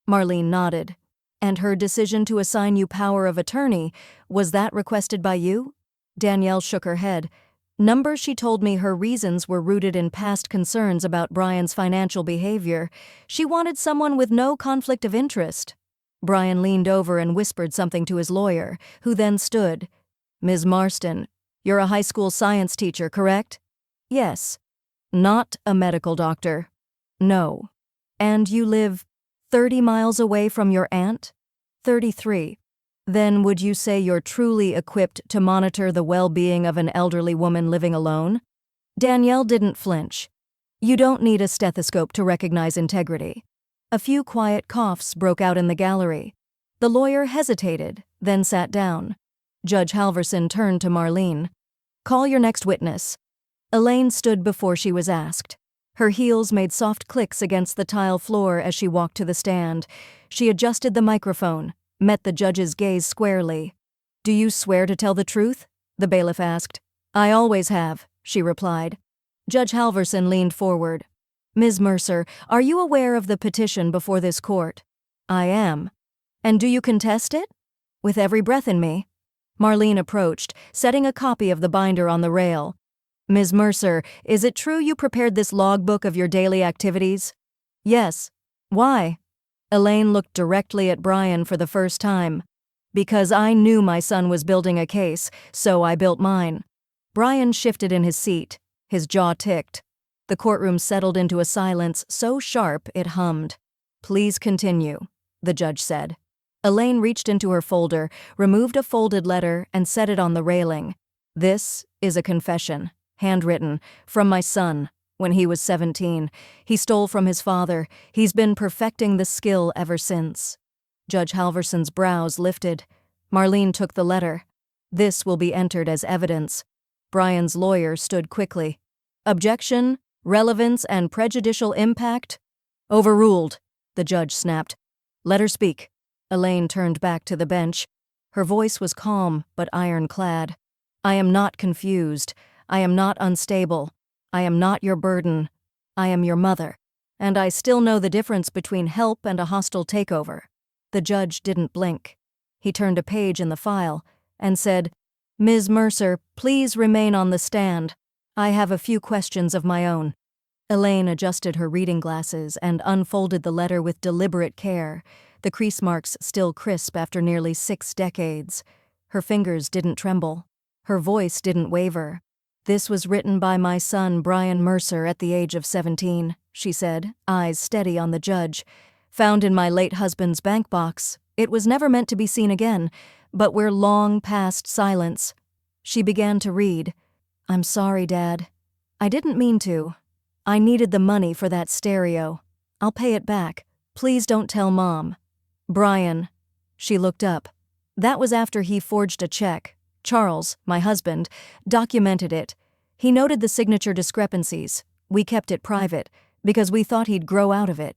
Marlene nodded. And her decision to assign you power of attorney, was that requested by you? Danielle shook her head. Number she told me her reasons were rooted in past concerns about Brian's financial behavior. She wanted someone with no conflict of interest. Brian leaned over and whispered something to his lawyer, who then stood. Ms. Marston, you're a high school science teacher, correct? Yes. Not a medical doctor. No. And you live 30 miles away from your aunt? 33. Then would you say you're truly equipped to monitor the well-being of an elderly woman living alone? Danielle didn't flinch. You don't need a stethoscope to recognize integrity. A few quiet coughs broke out in the gallery. The lawyer hesitated, then sat down. Judge Halverson turned to Marlene. Call your next witness. Elaine stood before she was asked. Her heels made soft clicks against the tile floor as she walked to the stand. She adjusted the microphone, met the judge's gaze squarely. Do you swear to tell the truth? The bailiff asked. I always have, she replied. Judge Halverson leaned forward. Ms. Mercer, are you aware of the petition before this court? I am. And do you contest it? With every breath in me. Marlene approached, setting a copy of the binder on the rail. Ms. Mercer, is it true you prepared this logbook of your daily activities? Yes. Why? Elaine looked directly at Brian for the first time. Because I knew my son was building a case, so I built mine. Brian shifted in his seat. His jaw ticked. The courtroom settled into a silence so sharp it hummed. Please continue, the judge said. Elaine reached into her folder, removed a folded letter, and set it on the railing. This is a confession, handwritten, from my son. When he was 17, he stole from his father. He's been perfecting the skill ever since. Judge Halverson's brows lifted. Marlene took the letter. This will be entered as evidence. Brian's lawyer stood quickly. Objection, relevance, and prejudicial impact? Overruled, the judge snapped. Let her speak. Elaine turned back to the bench. Her voice was calm but ironclad. I am not confused. I am not unstable. I am not your burden. I am your mother. And I still know the difference between help and a hostile takeover. The judge didn't blink. He turned a page in the file and said, Ms. Mercer, please remain on the stand. I have a few questions of my own. Elaine adjusted her reading glasses and unfolded the letter with deliberate care, the crease marks still crisp after nearly 6 decades. Her fingers didn't tremble. Her voice didn't waver. This was written by my son, Brian Mercer, at the age of 17, she said, eyes steady on the judge. Found in my late husband's bank box. It was never meant to be seen again, but we're long past silence. She began to read. I'm sorry, Dad. I didn't mean to. I needed the money for that stereo. I'll pay it back. Please don't tell Mom. Brian. She looked up. That was after he forged a check. Charles, my husband, documented it. He noted the signature discrepancies. We kept it private, because we thought he'd grow out of it.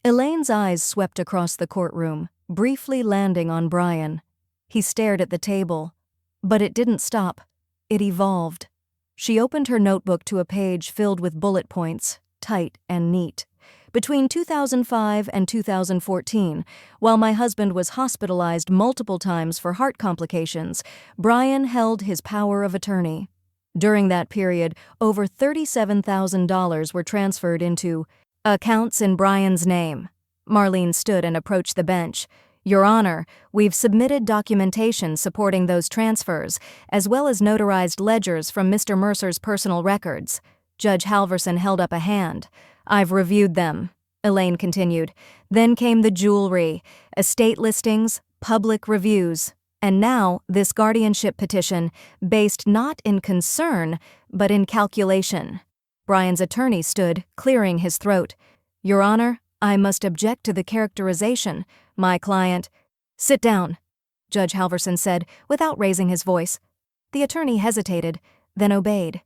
Elaine's eyes swept across the courtroom, briefly landing on Brian. He stared at the table. But it didn't stop. It evolved. She opened her notebook to a page filled with bullet points, tight and neat. Between 2005 and 2014, while my husband was hospitalized multiple times for heart complications, Brian held his power of attorney. During that period, over $37,000 were transferred into accounts in Brian's name. Marlene stood and approached the bench. Your Honor, we've submitted documentation supporting those transfers, as well as notarized ledgers from Mr. Mercer's personal records. Judge Halverson held up a hand. I've reviewed them, Elaine continued. Then came the jewelry, estate listings, public reviews, and now this guardianship petition, based not in concern, but in calculation. Brian's attorney stood, clearing his throat. Your Honor, I must object to the characterization. My client— Sit down, Judge Halverson said, without raising his voice. The attorney hesitated, then obeyed.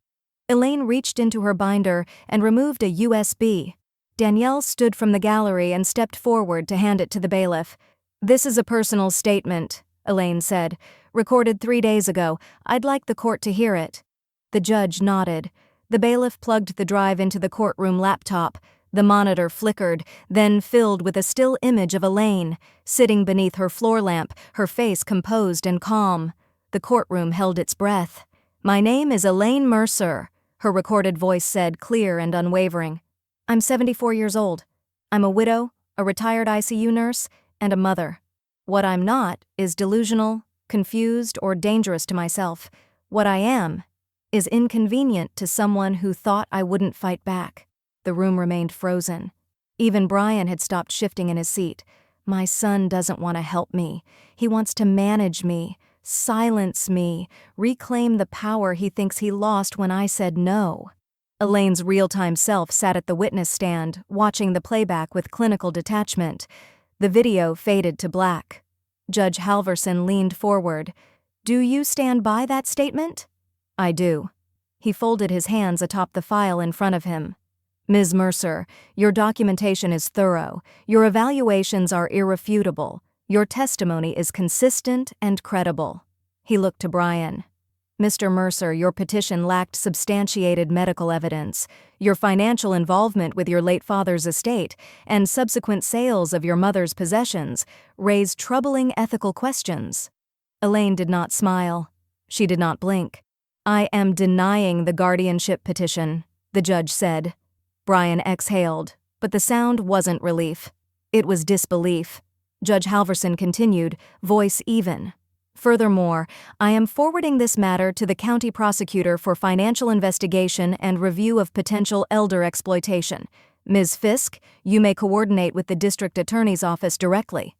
Elaine reached into her binder and removed a USB. Danielle stood from the gallery and stepped forward to hand it to the bailiff. This is a personal statement, Elaine said. Recorded 3 days ago. I'd like the court to hear it. The judge nodded. The bailiff plugged the drive into the courtroom laptop. The monitor flickered, then filled with a still image of Elaine, sitting beneath her floor lamp, her face composed and calm. The courtroom held its breath. "My name is Elaine Mercer," her recorded voice said, clear and unwavering. "I'm 74 years old. I'm a widow, a retired ICU nurse, and a mother. What I'm not is delusional, confused, or dangerous to myself. What I am is inconvenient to someone who thought I wouldn't fight back." The room remained frozen. Even Brian had stopped shifting in his seat. "My son doesn't want to help me. He wants to manage me, silence me, reclaim the power he thinks he lost when I said no." Elaine's real-time self sat at the witness stand, watching the playback with clinical detachment. The video faded to black. Judge Halverson leaned forward. "Do you stand by that statement?" "I do." He folded his hands atop the file in front of him. "Ms. Mercer, your documentation is thorough. Your evaluations are irrefutable. Your testimony is consistent and credible." He looked to Brian. "Mr. Mercer, your petition lacked substantiated medical evidence. Your financial involvement with your late father's estate and subsequent sales of your mother's possessions raised troubling ethical questions." Elaine did not smile. She did not blink. "I am denying the guardianship petition," the judge said. Brian exhaled, but the sound wasn't relief. It was disbelief. Judge Halverson continued, voice even. "Furthermore, I am forwarding this matter to the county prosecutor for financial investigation and review of potential elder exploitation. Ms. Fisk, you may coordinate with the district attorney's office directly."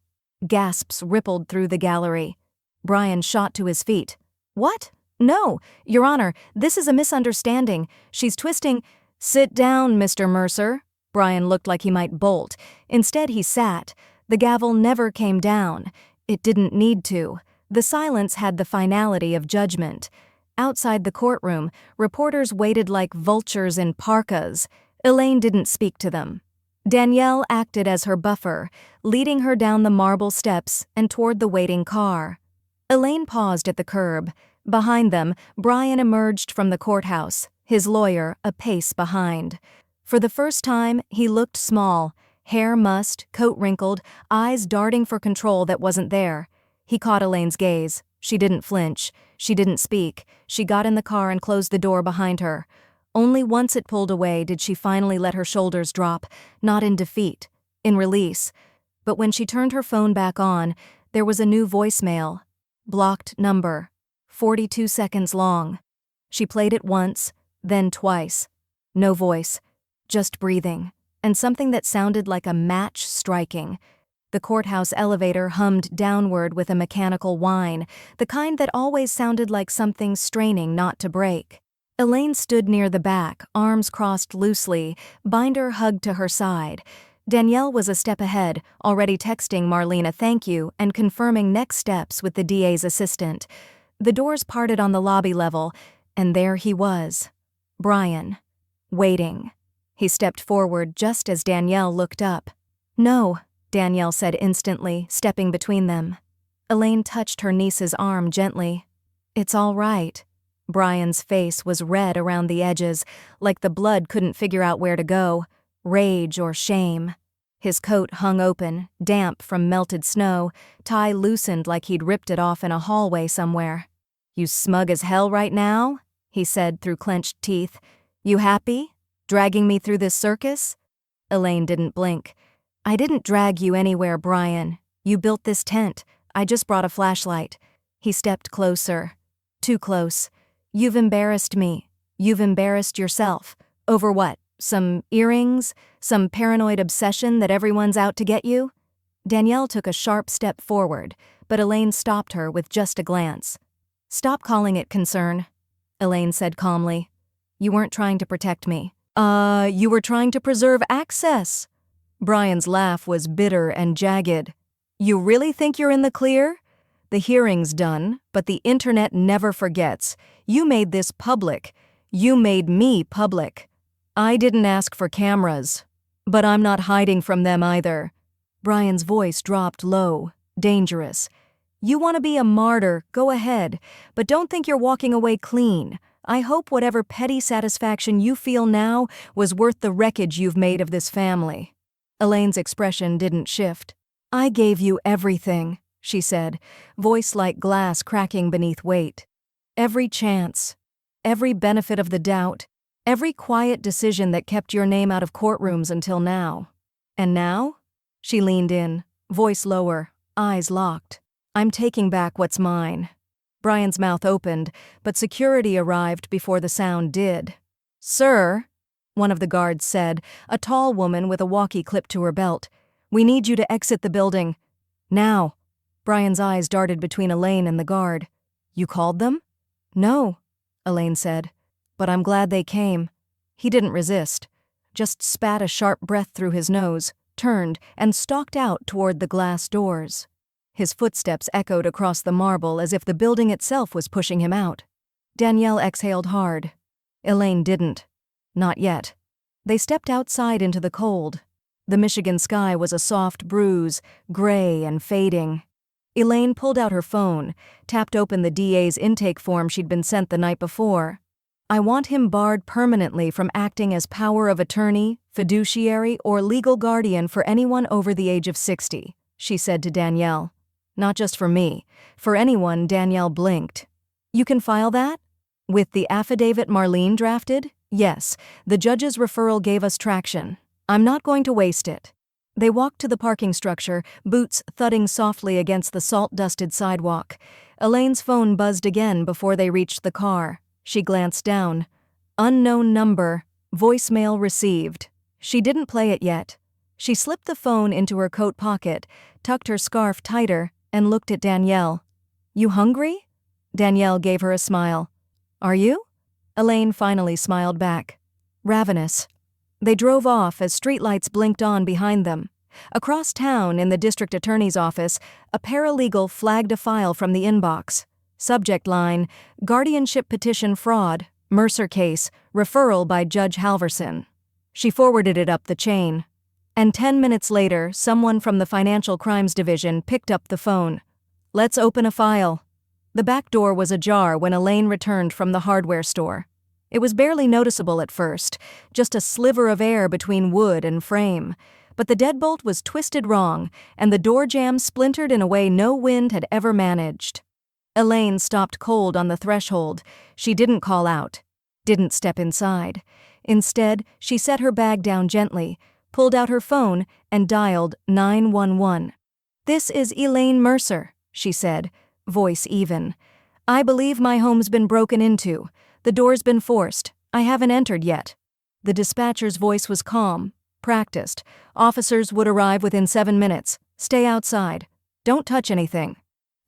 Gasps rippled through the gallery. Brian shot to his feet. "What? No, Your Honor, this is a misunderstanding. She's twisting—" "Sit down, Mr. Mercer." Brian looked like he might bolt. Instead, he sat. The gavel never came down. It didn't need to. The silence had the finality of judgment. Outside the courtroom, reporters waited like vultures in parkas. Elaine didn't speak to them. Danielle acted as her buffer, leading her down the marble steps and toward the waiting car. Elaine paused at the curb. Behind them, Brian emerged from the courthouse, his lawyer a pace behind. For the first time, he looked small, hair mussed, coat wrinkled, eyes darting for control that wasn't there. He caught Elaine's gaze. She didn't flinch. She didn't speak. She got in the car and closed the door behind her. Only once it pulled away did she finally let her shoulders drop, not in defeat, in release. But when she turned her phone back on, there was a new voicemail. Blocked number. 42 seconds long. She played it once, then twice. No voice, just breathing, and something that sounded like a match striking. The courthouse elevator hummed downward with a mechanical whine, the kind that always sounded like something straining not to break. Elaine stood near the back, arms crossed loosely, binder hugged to her side. Danielle was a step ahead, already texting Marlene a thank you and confirming next steps with the DA's assistant. The doors parted on the lobby level, and there he was. Brian. Waiting. He stepped forward just as Danielle looked up. "No," Danielle said instantly, stepping between them. Elaine touched her niece's arm gently. "It's all right." Brian's face was red around the edges, like the blood couldn't figure out where to go, rage or shame. His coat hung open, damp from melted snow, tie loosened like he'd ripped it off in a hallway somewhere. "You smug as hell right now?" he said through clenched teeth. "You happy? Dragging me through this circus?" Elaine didn't blink. "I didn't drag you anywhere, Brian. You built this tent. I just brought a flashlight." He stepped closer. Too close. "You've embarrassed me. You've embarrassed yourself. Over what? Some earrings? Some paranoid obsession that everyone's out to get you?" Danielle took a sharp step forward, but Elaine stopped her with just a glance. "Stop calling it concern," Elaine said calmly. "You weren't trying to protect me." You were trying to preserve access." Brian's laugh was bitter and jagged. "You really think you're in the clear? The hearing's done, but the internet never forgets. You made this public. You made me public. I didn't ask for cameras, but I'm not hiding from them either." Brian's voice dropped low, dangerous. "You want to be a martyr, go ahead, but don't think you're walking away clean. I hope whatever petty satisfaction you feel now was worth the wreckage you've made of this family." Elaine's expression didn't shift. "I gave you everything," she said, voice like glass cracking beneath weight. "Every chance, every benefit of the doubt, every quiet decision that kept your name out of courtrooms until now. And now?" She leaned in, voice lower, eyes locked. "I'm taking back what's mine." Brian's mouth opened, but security arrived before the sound did. "Sir," one of the guards said, a tall woman with a walkie clipped to her belt, "we need you to exit the building. Now." Brian's eyes darted between Elaine and the guard. "You called them?" "No," Elaine said, "but I'm glad they came." He didn't resist, just spat a sharp breath through his nose, turned, and stalked out toward the glass doors. His footsteps echoed across the marble as if the building itself was pushing him out. Danielle exhaled hard. Elaine didn't. Not yet. They stepped outside into the cold. The Michigan sky was a soft bruise, gray and fading. Elaine pulled out her phone, tapped open the DA's intake form she'd been sent the night before. "I want him barred permanently from acting as power of attorney, fiduciary, or legal guardian for anyone over the age of 60, she said to Danielle. "Not just for me. For anyone." Danielle blinked. "You can file that?" "With the affidavit Marlene drafted? Yes. The judge's referral gave us traction. I'm not going to waste it." They walked to the parking structure, boots thudding softly against the salt-dusted sidewalk. Elaine's phone buzzed again before they reached the car. She glanced down. "Unknown number. Voicemail received." She didn't play it yet. She slipped the phone into her coat pocket, tucked her scarf tighter, and looked at Danielle. "You hungry?" Danielle gave her a smile. "Are you?" Elaine finally smiled back. "Ravenous." They drove off as streetlights blinked on behind them. Across town, in the district attorney's office, a paralegal flagged a file from the inbox. Subject line, "Guardianship petition fraud, Mercer case, referral by Judge Halverson." She forwarded it up the chain. And 10 minutes later, someone from the Financial Crimes Division picked up the phone. "Let's open a file." The back door was ajar when Elaine returned from the hardware store. It was barely noticeable at first, just a sliver of air between wood and frame. But the deadbolt was twisted wrong, and the door jamb splintered in a way no wind had ever managed. Elaine stopped cold on the threshold. She didn't call out, didn't step inside. Instead, she set her bag down gently, pulled out her phone, and dialed 911. "This is Elaine Mercer," she said, voice even. "I believe my home's been broken into. The door's been forced. I haven't entered yet." The dispatcher's voice was calm, practiced. "Officers would arrive within 7 minutes. Stay outside. Don't touch anything."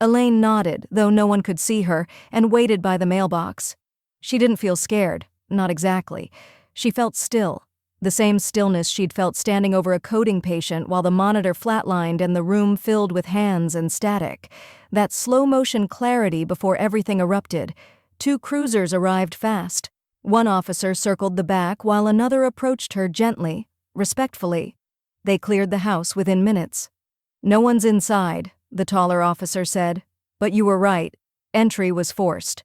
Elaine nodded, though no one could see her, and waited by the mailbox. She didn't feel scared, not exactly. She felt still, the same stillness she'd felt standing over a coding patient while the monitor flatlined and the room filled with hands and static. That slow-motion clarity before everything erupted. 2 cruisers arrived fast. One officer circled the back while another approached her gently, respectfully. They cleared the house within minutes. "No one's inside," the taller officer said. "But you were right. Entry was forced."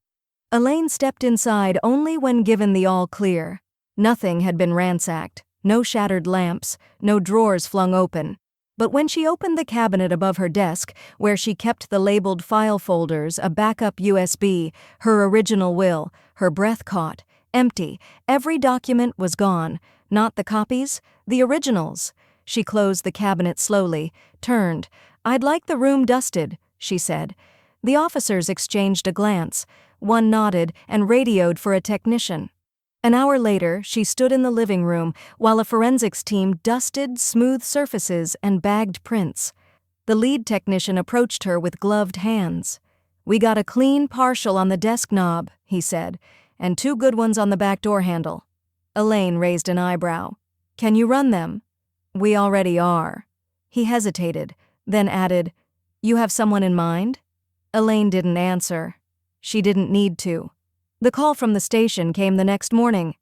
Elaine stepped inside only when given the all-clear. Nothing had been ransacked, no shattered lamps, no drawers flung open. But when she opened the cabinet above her desk, where she kept the labeled file folders, a backup USB, her original will, her breath caught. Empty. Every document was gone. Not the copies, the originals. She closed the cabinet slowly, turned. "I'd like the room dusted," she said. The officers exchanged a glance. One nodded and radioed for a technician. An hour later, she stood in the living room while a forensics team dusted smooth surfaces and bagged prints. The lead technician approached her with gloved hands. "We got a clean partial on the desk knob," he said, "and 2 good ones on the back door handle." Elaine raised an eyebrow. "Can you run them?" "We already are." He hesitated, then added, "You have someone in mind?" Elaine didn't answer. She didn't need to. The call from the station came the next morning.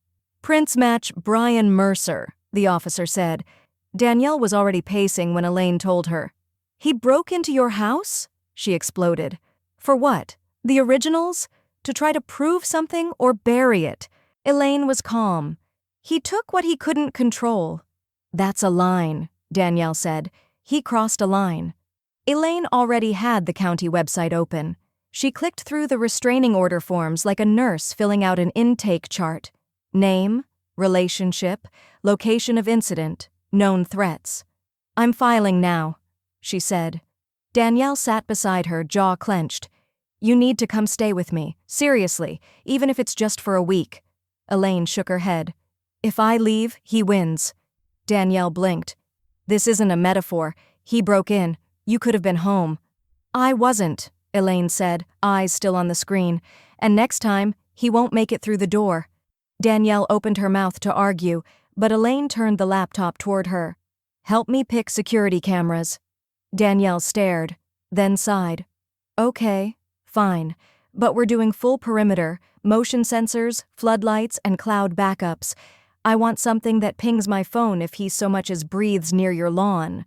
"Prints match Brian Mercer," the officer said. Danielle was already pacing when Elaine told her. "He broke into your house?" She exploded. "For what? The originals?" To try to prove something or bury it. Elaine was calm. He took what he couldn't control. That's a line, Danielle said. He crossed a line. Elaine already had the county website open. She clicked through the restraining order forms like a nurse filling out an intake chart. Name, relationship, location of incident, known threats. I'm filing now, she said. Danielle sat beside her, jaw clenched. You need to come stay with me, seriously, even if it's just for a week. Elaine shook her head. If I leave, he wins. Danielle blinked. This isn't a metaphor. He broke in. You could have been home. I wasn't, Elaine said, eyes still on the screen. And next time, he won't make it through the door. Danielle opened her mouth to argue, but Elaine turned the laptop toward her. Help me pick security cameras. Danielle stared, then sighed. Okay, fine. But we're doing full perimeter, motion sensors, floodlights, and cloud backups. I want something that pings my phone if he so much as breathes near your lawn.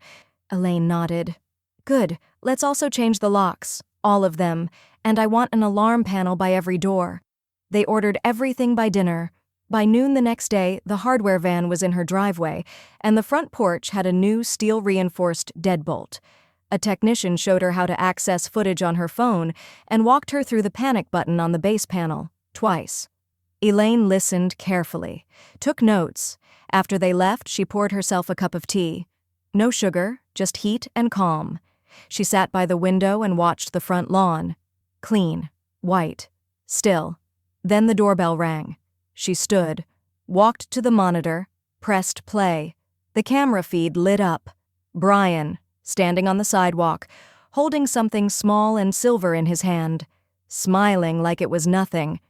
Elaine nodded. Good, let's also change the locks, all of them, and I want an alarm panel by every door. They ordered everything by dinner. By noon the next day, the hardware van was in her driveway, and the front porch had a new steel-reinforced deadbolt. A technician showed her how to access footage on her phone and walked her through the panic button on the base panel, twice. Elaine listened carefully, took notes. After they left, she poured herself a cup of tea. No sugar, just heat and calm. She sat by the window and watched the front lawn. Clean, white, still. Then the doorbell rang. She stood, walked to the monitor, pressed play. The camera feed lit up. Brian, standing on the sidewalk, holding something small and silver in his hand, smiling like it was nothing.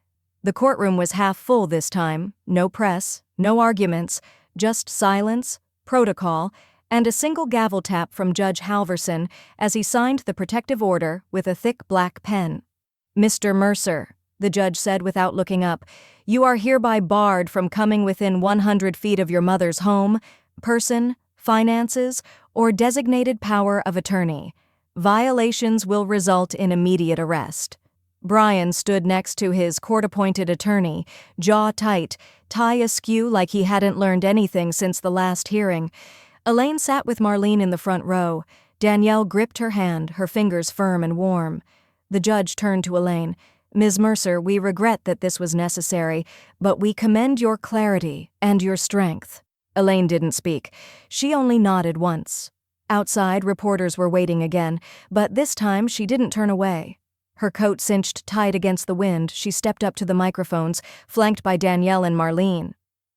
The courtroom was half full this time, no press, no arguments, just silence, protocol, and a single gavel tap from Judge Halverson as he signed the protective order with a thick black pen. Mr. Mercer, the judge said without looking up, you are hereby barred from coming within 100 feet of your mother's home, person, finances, or designated power of attorney. Violations will result in immediate arrest. Brian stood next to his court-appointed attorney, jaw tight, tie askew like he hadn't learned anything since the last hearing. Elaine sat with Marlene in the front row. Danielle gripped her hand, her fingers firm and warm. The judge turned to Elaine. Ms. Mercer, we regret that this was necessary, but we commend your clarity and your strength. Elaine didn't speak. She only nodded once. Outside, reporters were waiting again, but this time she didn't turn away. Her coat cinched tight against the wind, she stepped up to the microphones, flanked by Danielle and Marlene.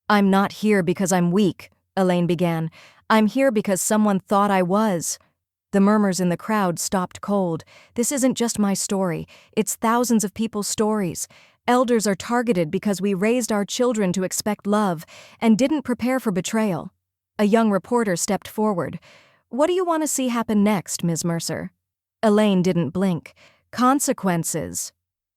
I'm not here because I'm weak, Elaine began. I'm here because someone thought I was. The murmurs in the crowd stopped cold. This isn't just my story. It's thousands of people's stories. Elders are targeted because we raised our children to expect love and didn't prepare for betrayal. A young reporter stepped forward. What do you want to see happen next, Ms. Mercer? Elaine didn't blink. Consequences.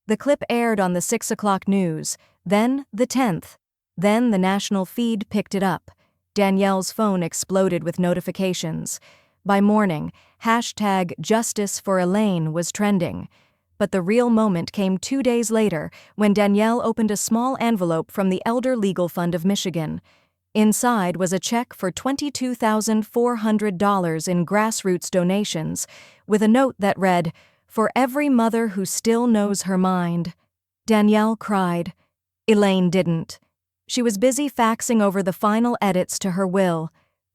The clip aired on the 6 o'clock news, then the 10th. Then the national feed picked it up. Danielle's phone exploded with notifications. By morning, #JusticeForElaine was trending. But the real moment came 2 days later when Danielle opened a small envelope from the Elder Legal Fund of Michigan. Inside was a check for $22,400 in grassroots donations, with a note that read, "For every mother who still knows her mind." Danielle cried. Elaine didn't. She was busy faxing over the final edits to her will.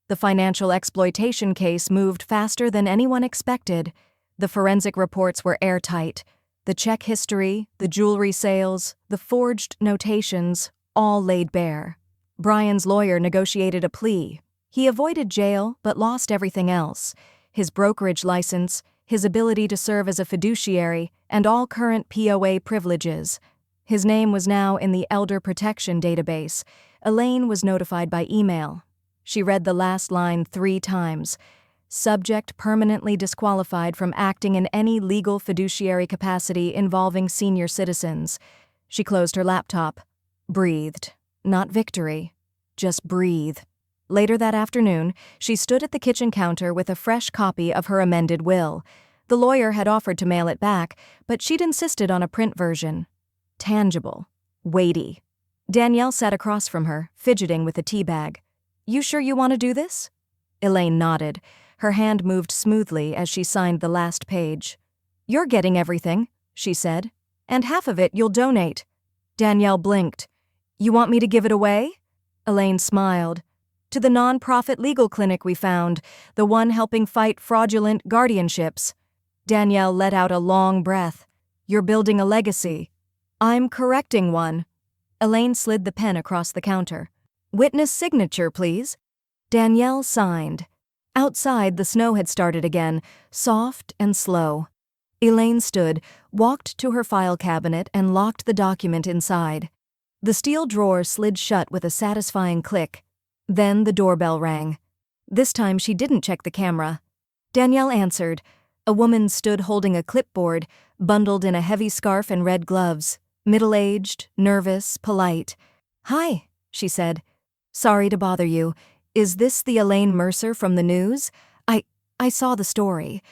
The financial exploitation case moved faster than anyone expected. The forensic reports were airtight. The check history, the jewelry sales, the forged notations, all laid bare. Brian's lawyer negotiated a plea. He avoided jail but lost everything else: his brokerage license, his ability to serve as a fiduciary, and all current POA privileges. His name was now in the Elder Protection Database. Elaine was notified by email. She read the last line 3 times. Subject permanently disqualified from acting in any legal fiduciary capacity involving senior citizens. She closed her laptop. Breathed. Not victory. Just breathe. Later that afternoon, she stood at the kitchen counter with a fresh copy of her amended will. The lawyer had offered to mail it back, but she'd insisted on a print version. tangible, weighty. Danielle sat across from her, fidgeting with a tea bag. "You sure you want to do this?" Elaine nodded. Her hand moved smoothly as she signed the last page. "You're getting everything," she said, "and half of it you'll donate." Danielle blinked. "You want me to give it away?" Elaine smiled. "To the non-profit legal clinic we found, the one helping fight fraudulent guardianships." Danielle let out a long breath. "You're building a legacy." "I'm correcting one." Elaine slid the pen across the counter. "Witness signature, please." Danielle signed. Outside, the snow had started again, soft and slow. Elaine stood, walked to her file cabinet, and locked the document inside. The steel drawer slid shut with a satisfying click. Then the doorbell rang. This time she didn't check the camera. Danielle answered. A woman stood holding a clipboard, bundled in a heavy scarf and red gloves. Middle-aged, nervous, polite. "Hi," she said. "Sorry to bother you. Is this the Elaine Mercer from the news? I saw the story.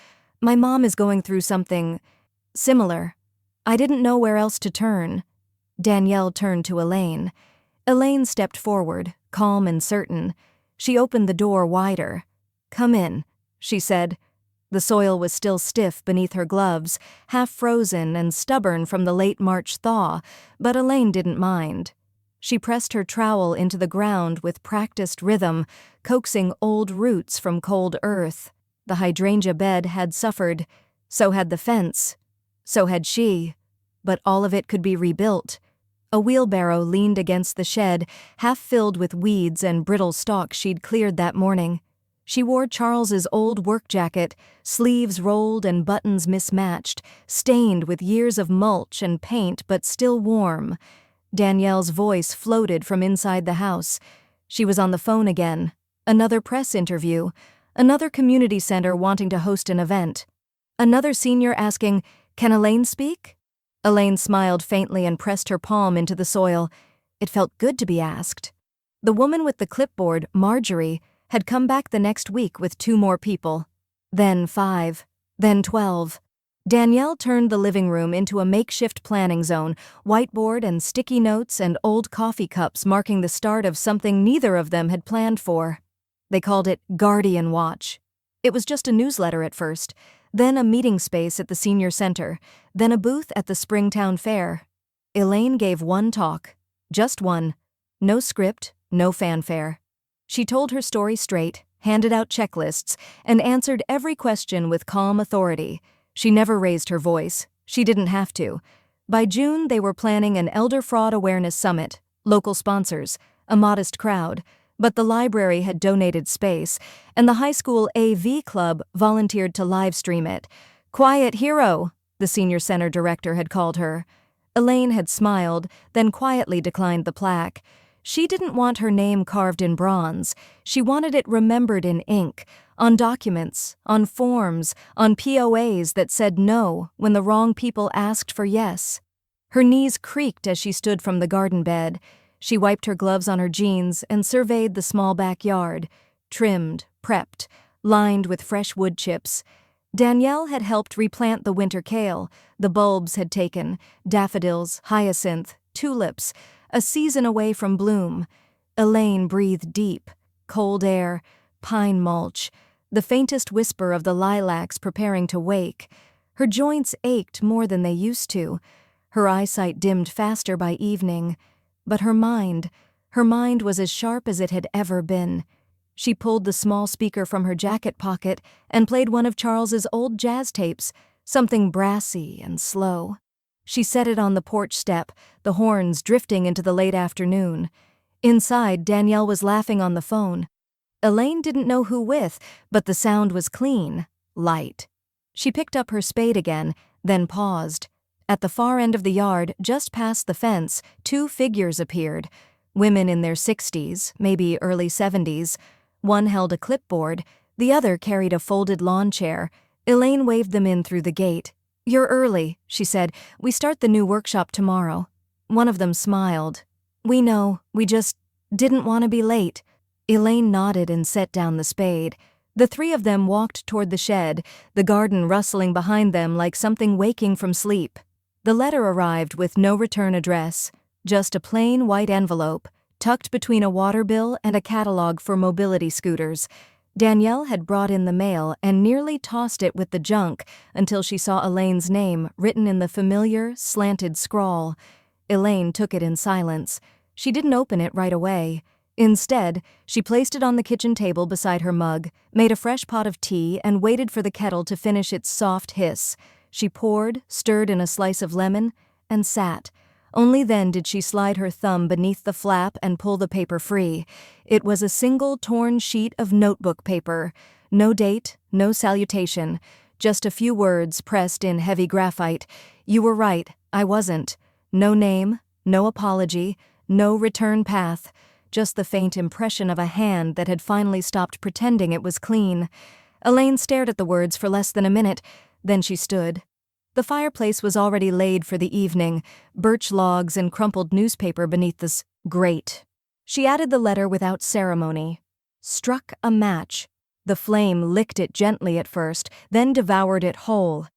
My mom is going through something similar. I didn't know where else to turn." Danielle turned to Elaine. Elaine stepped forward, calm and certain. She opened the door wider. "Come in," she said. The soil was still stiff beneath her gloves, half frozen and stubborn from the late March thaw, but Elaine didn't mind. She pressed her trowel into the ground with practiced rhythm, coaxing old roots from cold earth. The hydrangea bed had suffered. So had the fence. So had she. But all of it could be rebuilt. A wheelbarrow leaned against the shed, half filled with weeds and brittle stalks she'd cleared that morning. She wore Charles's old work jacket, sleeves rolled and buttons mismatched, stained with years of mulch and paint but still warm. Danielle's voice floated from inside the house. She was on the phone again. Another press interview. Another community center wanting to host an event. Another senior asking, "Can Elaine speak?" Elaine smiled faintly and pressed her palm into the soil. It felt good to be asked. The woman with the clipboard, Marjorie, had come back the next week with 2 more people. Then 5. Then 12. Danielle turned the living room into a makeshift planning zone, whiteboard and sticky notes and old coffee cups marking the start of something neither of them had planned for. They called it Guardian Watch. It was just a newsletter at first, then a meeting space at the senior center, then a booth at the Springtown Fair. Elaine gave one talk. Just one. No script, no fanfare. She told her story straight, handed out checklists, and answered every question with calm authority. She never raised her voice. She didn't have to. By June, they were planning an Elder Fraud Awareness Summit, local sponsors, a modest crowd, but the library had donated space, and the high school AV club volunteered to live stream it. "Quiet hero," the senior center director had called her. Elaine had smiled, then quietly declined the plaque. She didn't want her name carved in bronze. She wanted it remembered in ink, on documents, on forms, on POAs that said no when the wrong people asked for yes. Her knees creaked as she stood from the garden bed. She wiped her gloves on her jeans and surveyed the small backyard, trimmed, prepped, lined with fresh wood chips. Danielle had helped replant the winter kale. The bulbs had taken, daffodils, hyacinth, tulips, a season away from bloom. Elaine breathed deep, cold air, pine mulch, the faintest whisper of the lilacs preparing to wake. Her joints ached more than they used to. Her eyesight dimmed faster by evening. But her mind was as sharp as it had ever been. She pulled the small speaker from her jacket pocket and played one of Charles's old jazz tapes, something brassy and slow. She set it on the porch step, the horns drifting into the late afternoon. Inside, Danielle was laughing on the phone. Elaine didn't know who with, but the sound was clean, light. She picked up her spade again, then paused. At the far end of the yard, just past the fence, 2 figures appeared. Women in their 60s, maybe early 70s. One held a clipboard, the other carried a folded lawn chair. Elaine waved them in through the gate. "You're early," she said. "We start the new workshop tomorrow." One of them smiled. "We know, we just didn't want to be late." Elaine nodded and set down the spade. The 3 of them walked toward the shed, the garden rustling behind them like something waking from sleep. The letter arrived with no return address, just a plain white envelope, tucked between a water bill and a catalog for mobility scooters. Danielle had brought in the mail and nearly tossed it with the junk until she saw Elaine's name written in the familiar, slanted scrawl. Elaine took it in silence. She didn't open it right away. Instead, she placed it on the kitchen table beside her mug, made a fresh pot of tea, and waited for the kettle to finish its soft hiss. She poured, stirred in a slice of lemon, and sat. Only then did she slide her thumb beneath the flap and pull the paper free. It was a single torn sheet of notebook paper. No date, no salutation, just a few words pressed in heavy graphite. You were right, I wasn't. No name, no apology, no return path. Just the faint impression of a hand that had finally stopped pretending it was clean. Elaine stared at the words for less than a minute, then she stood. The fireplace was already laid for the evening, birch logs and crumpled newspaper beneath the grate. She added the letter without ceremony. Struck a match. The flame licked it gently at first, then devoured it whole.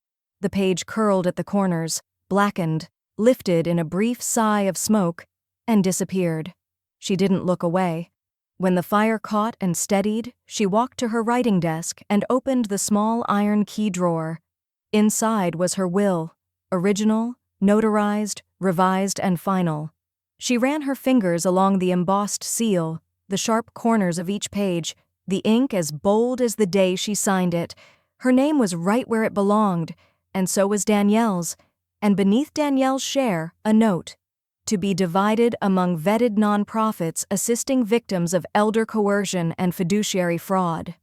The page curled at the corners, blackened, lifted in a brief sigh of smoke, and disappeared. She didn't look away. When the fire caught and steadied, she walked to her writing desk and opened the small iron key drawer. Inside was her will, original, notarized, revised, and final. She ran her fingers along the embossed seal, the sharp corners of each page, the ink as bold as the day she signed it. Her name was right where it belonged, and so was Danielle's, and beneath Danielle's share, a note. To be divided among vetted nonprofits assisting victims of elder coercion and fiduciary fraud.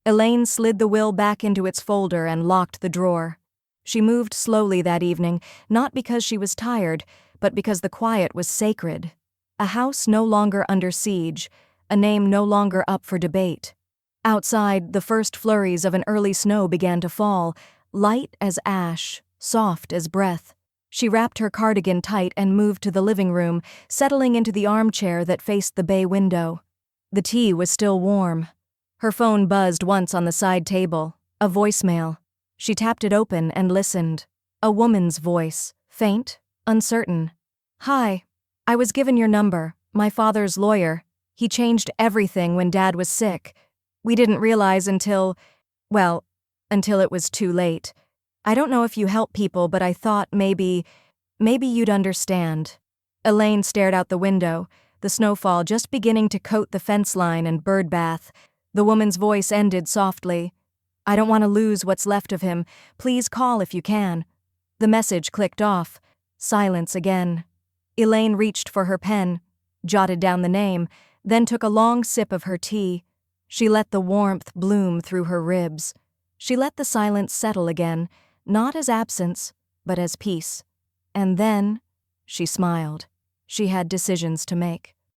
Elaine slid the will back into its folder and locked the drawer. She moved slowly that evening, not because she was tired, but because the quiet was sacred. A house no longer under siege, a name no longer up for debate. Outside, the first flurries of an early snow began to fall, light as ash, soft as breath. She wrapped her cardigan tight and moved to the living room, settling into the armchair that faced the bay window. The tea was still warm. Her phone buzzed once on the side table, a voicemail. She tapped it open and listened. A woman's voice, faint, uncertain. Hi, I was given your number, my father's lawyer. He changed everything when Dad was sick. We didn't realize until it was too late. I don't know if you help people, but I thought maybe you'd understand. Elaine stared out the window, the snowfall just beginning to coat the fence line and bird bath. The woman's voice ended softly. I don't want to lose what's left of him. Please call if you can. The message clicked off. Silence again. Elaine reached for her pen, jotted down the name, then took a long sip of her tea. She let the warmth bloom through her ribs. She let the silence settle again, not as absence, but as peace. And then, she smiled. She had decisions to make.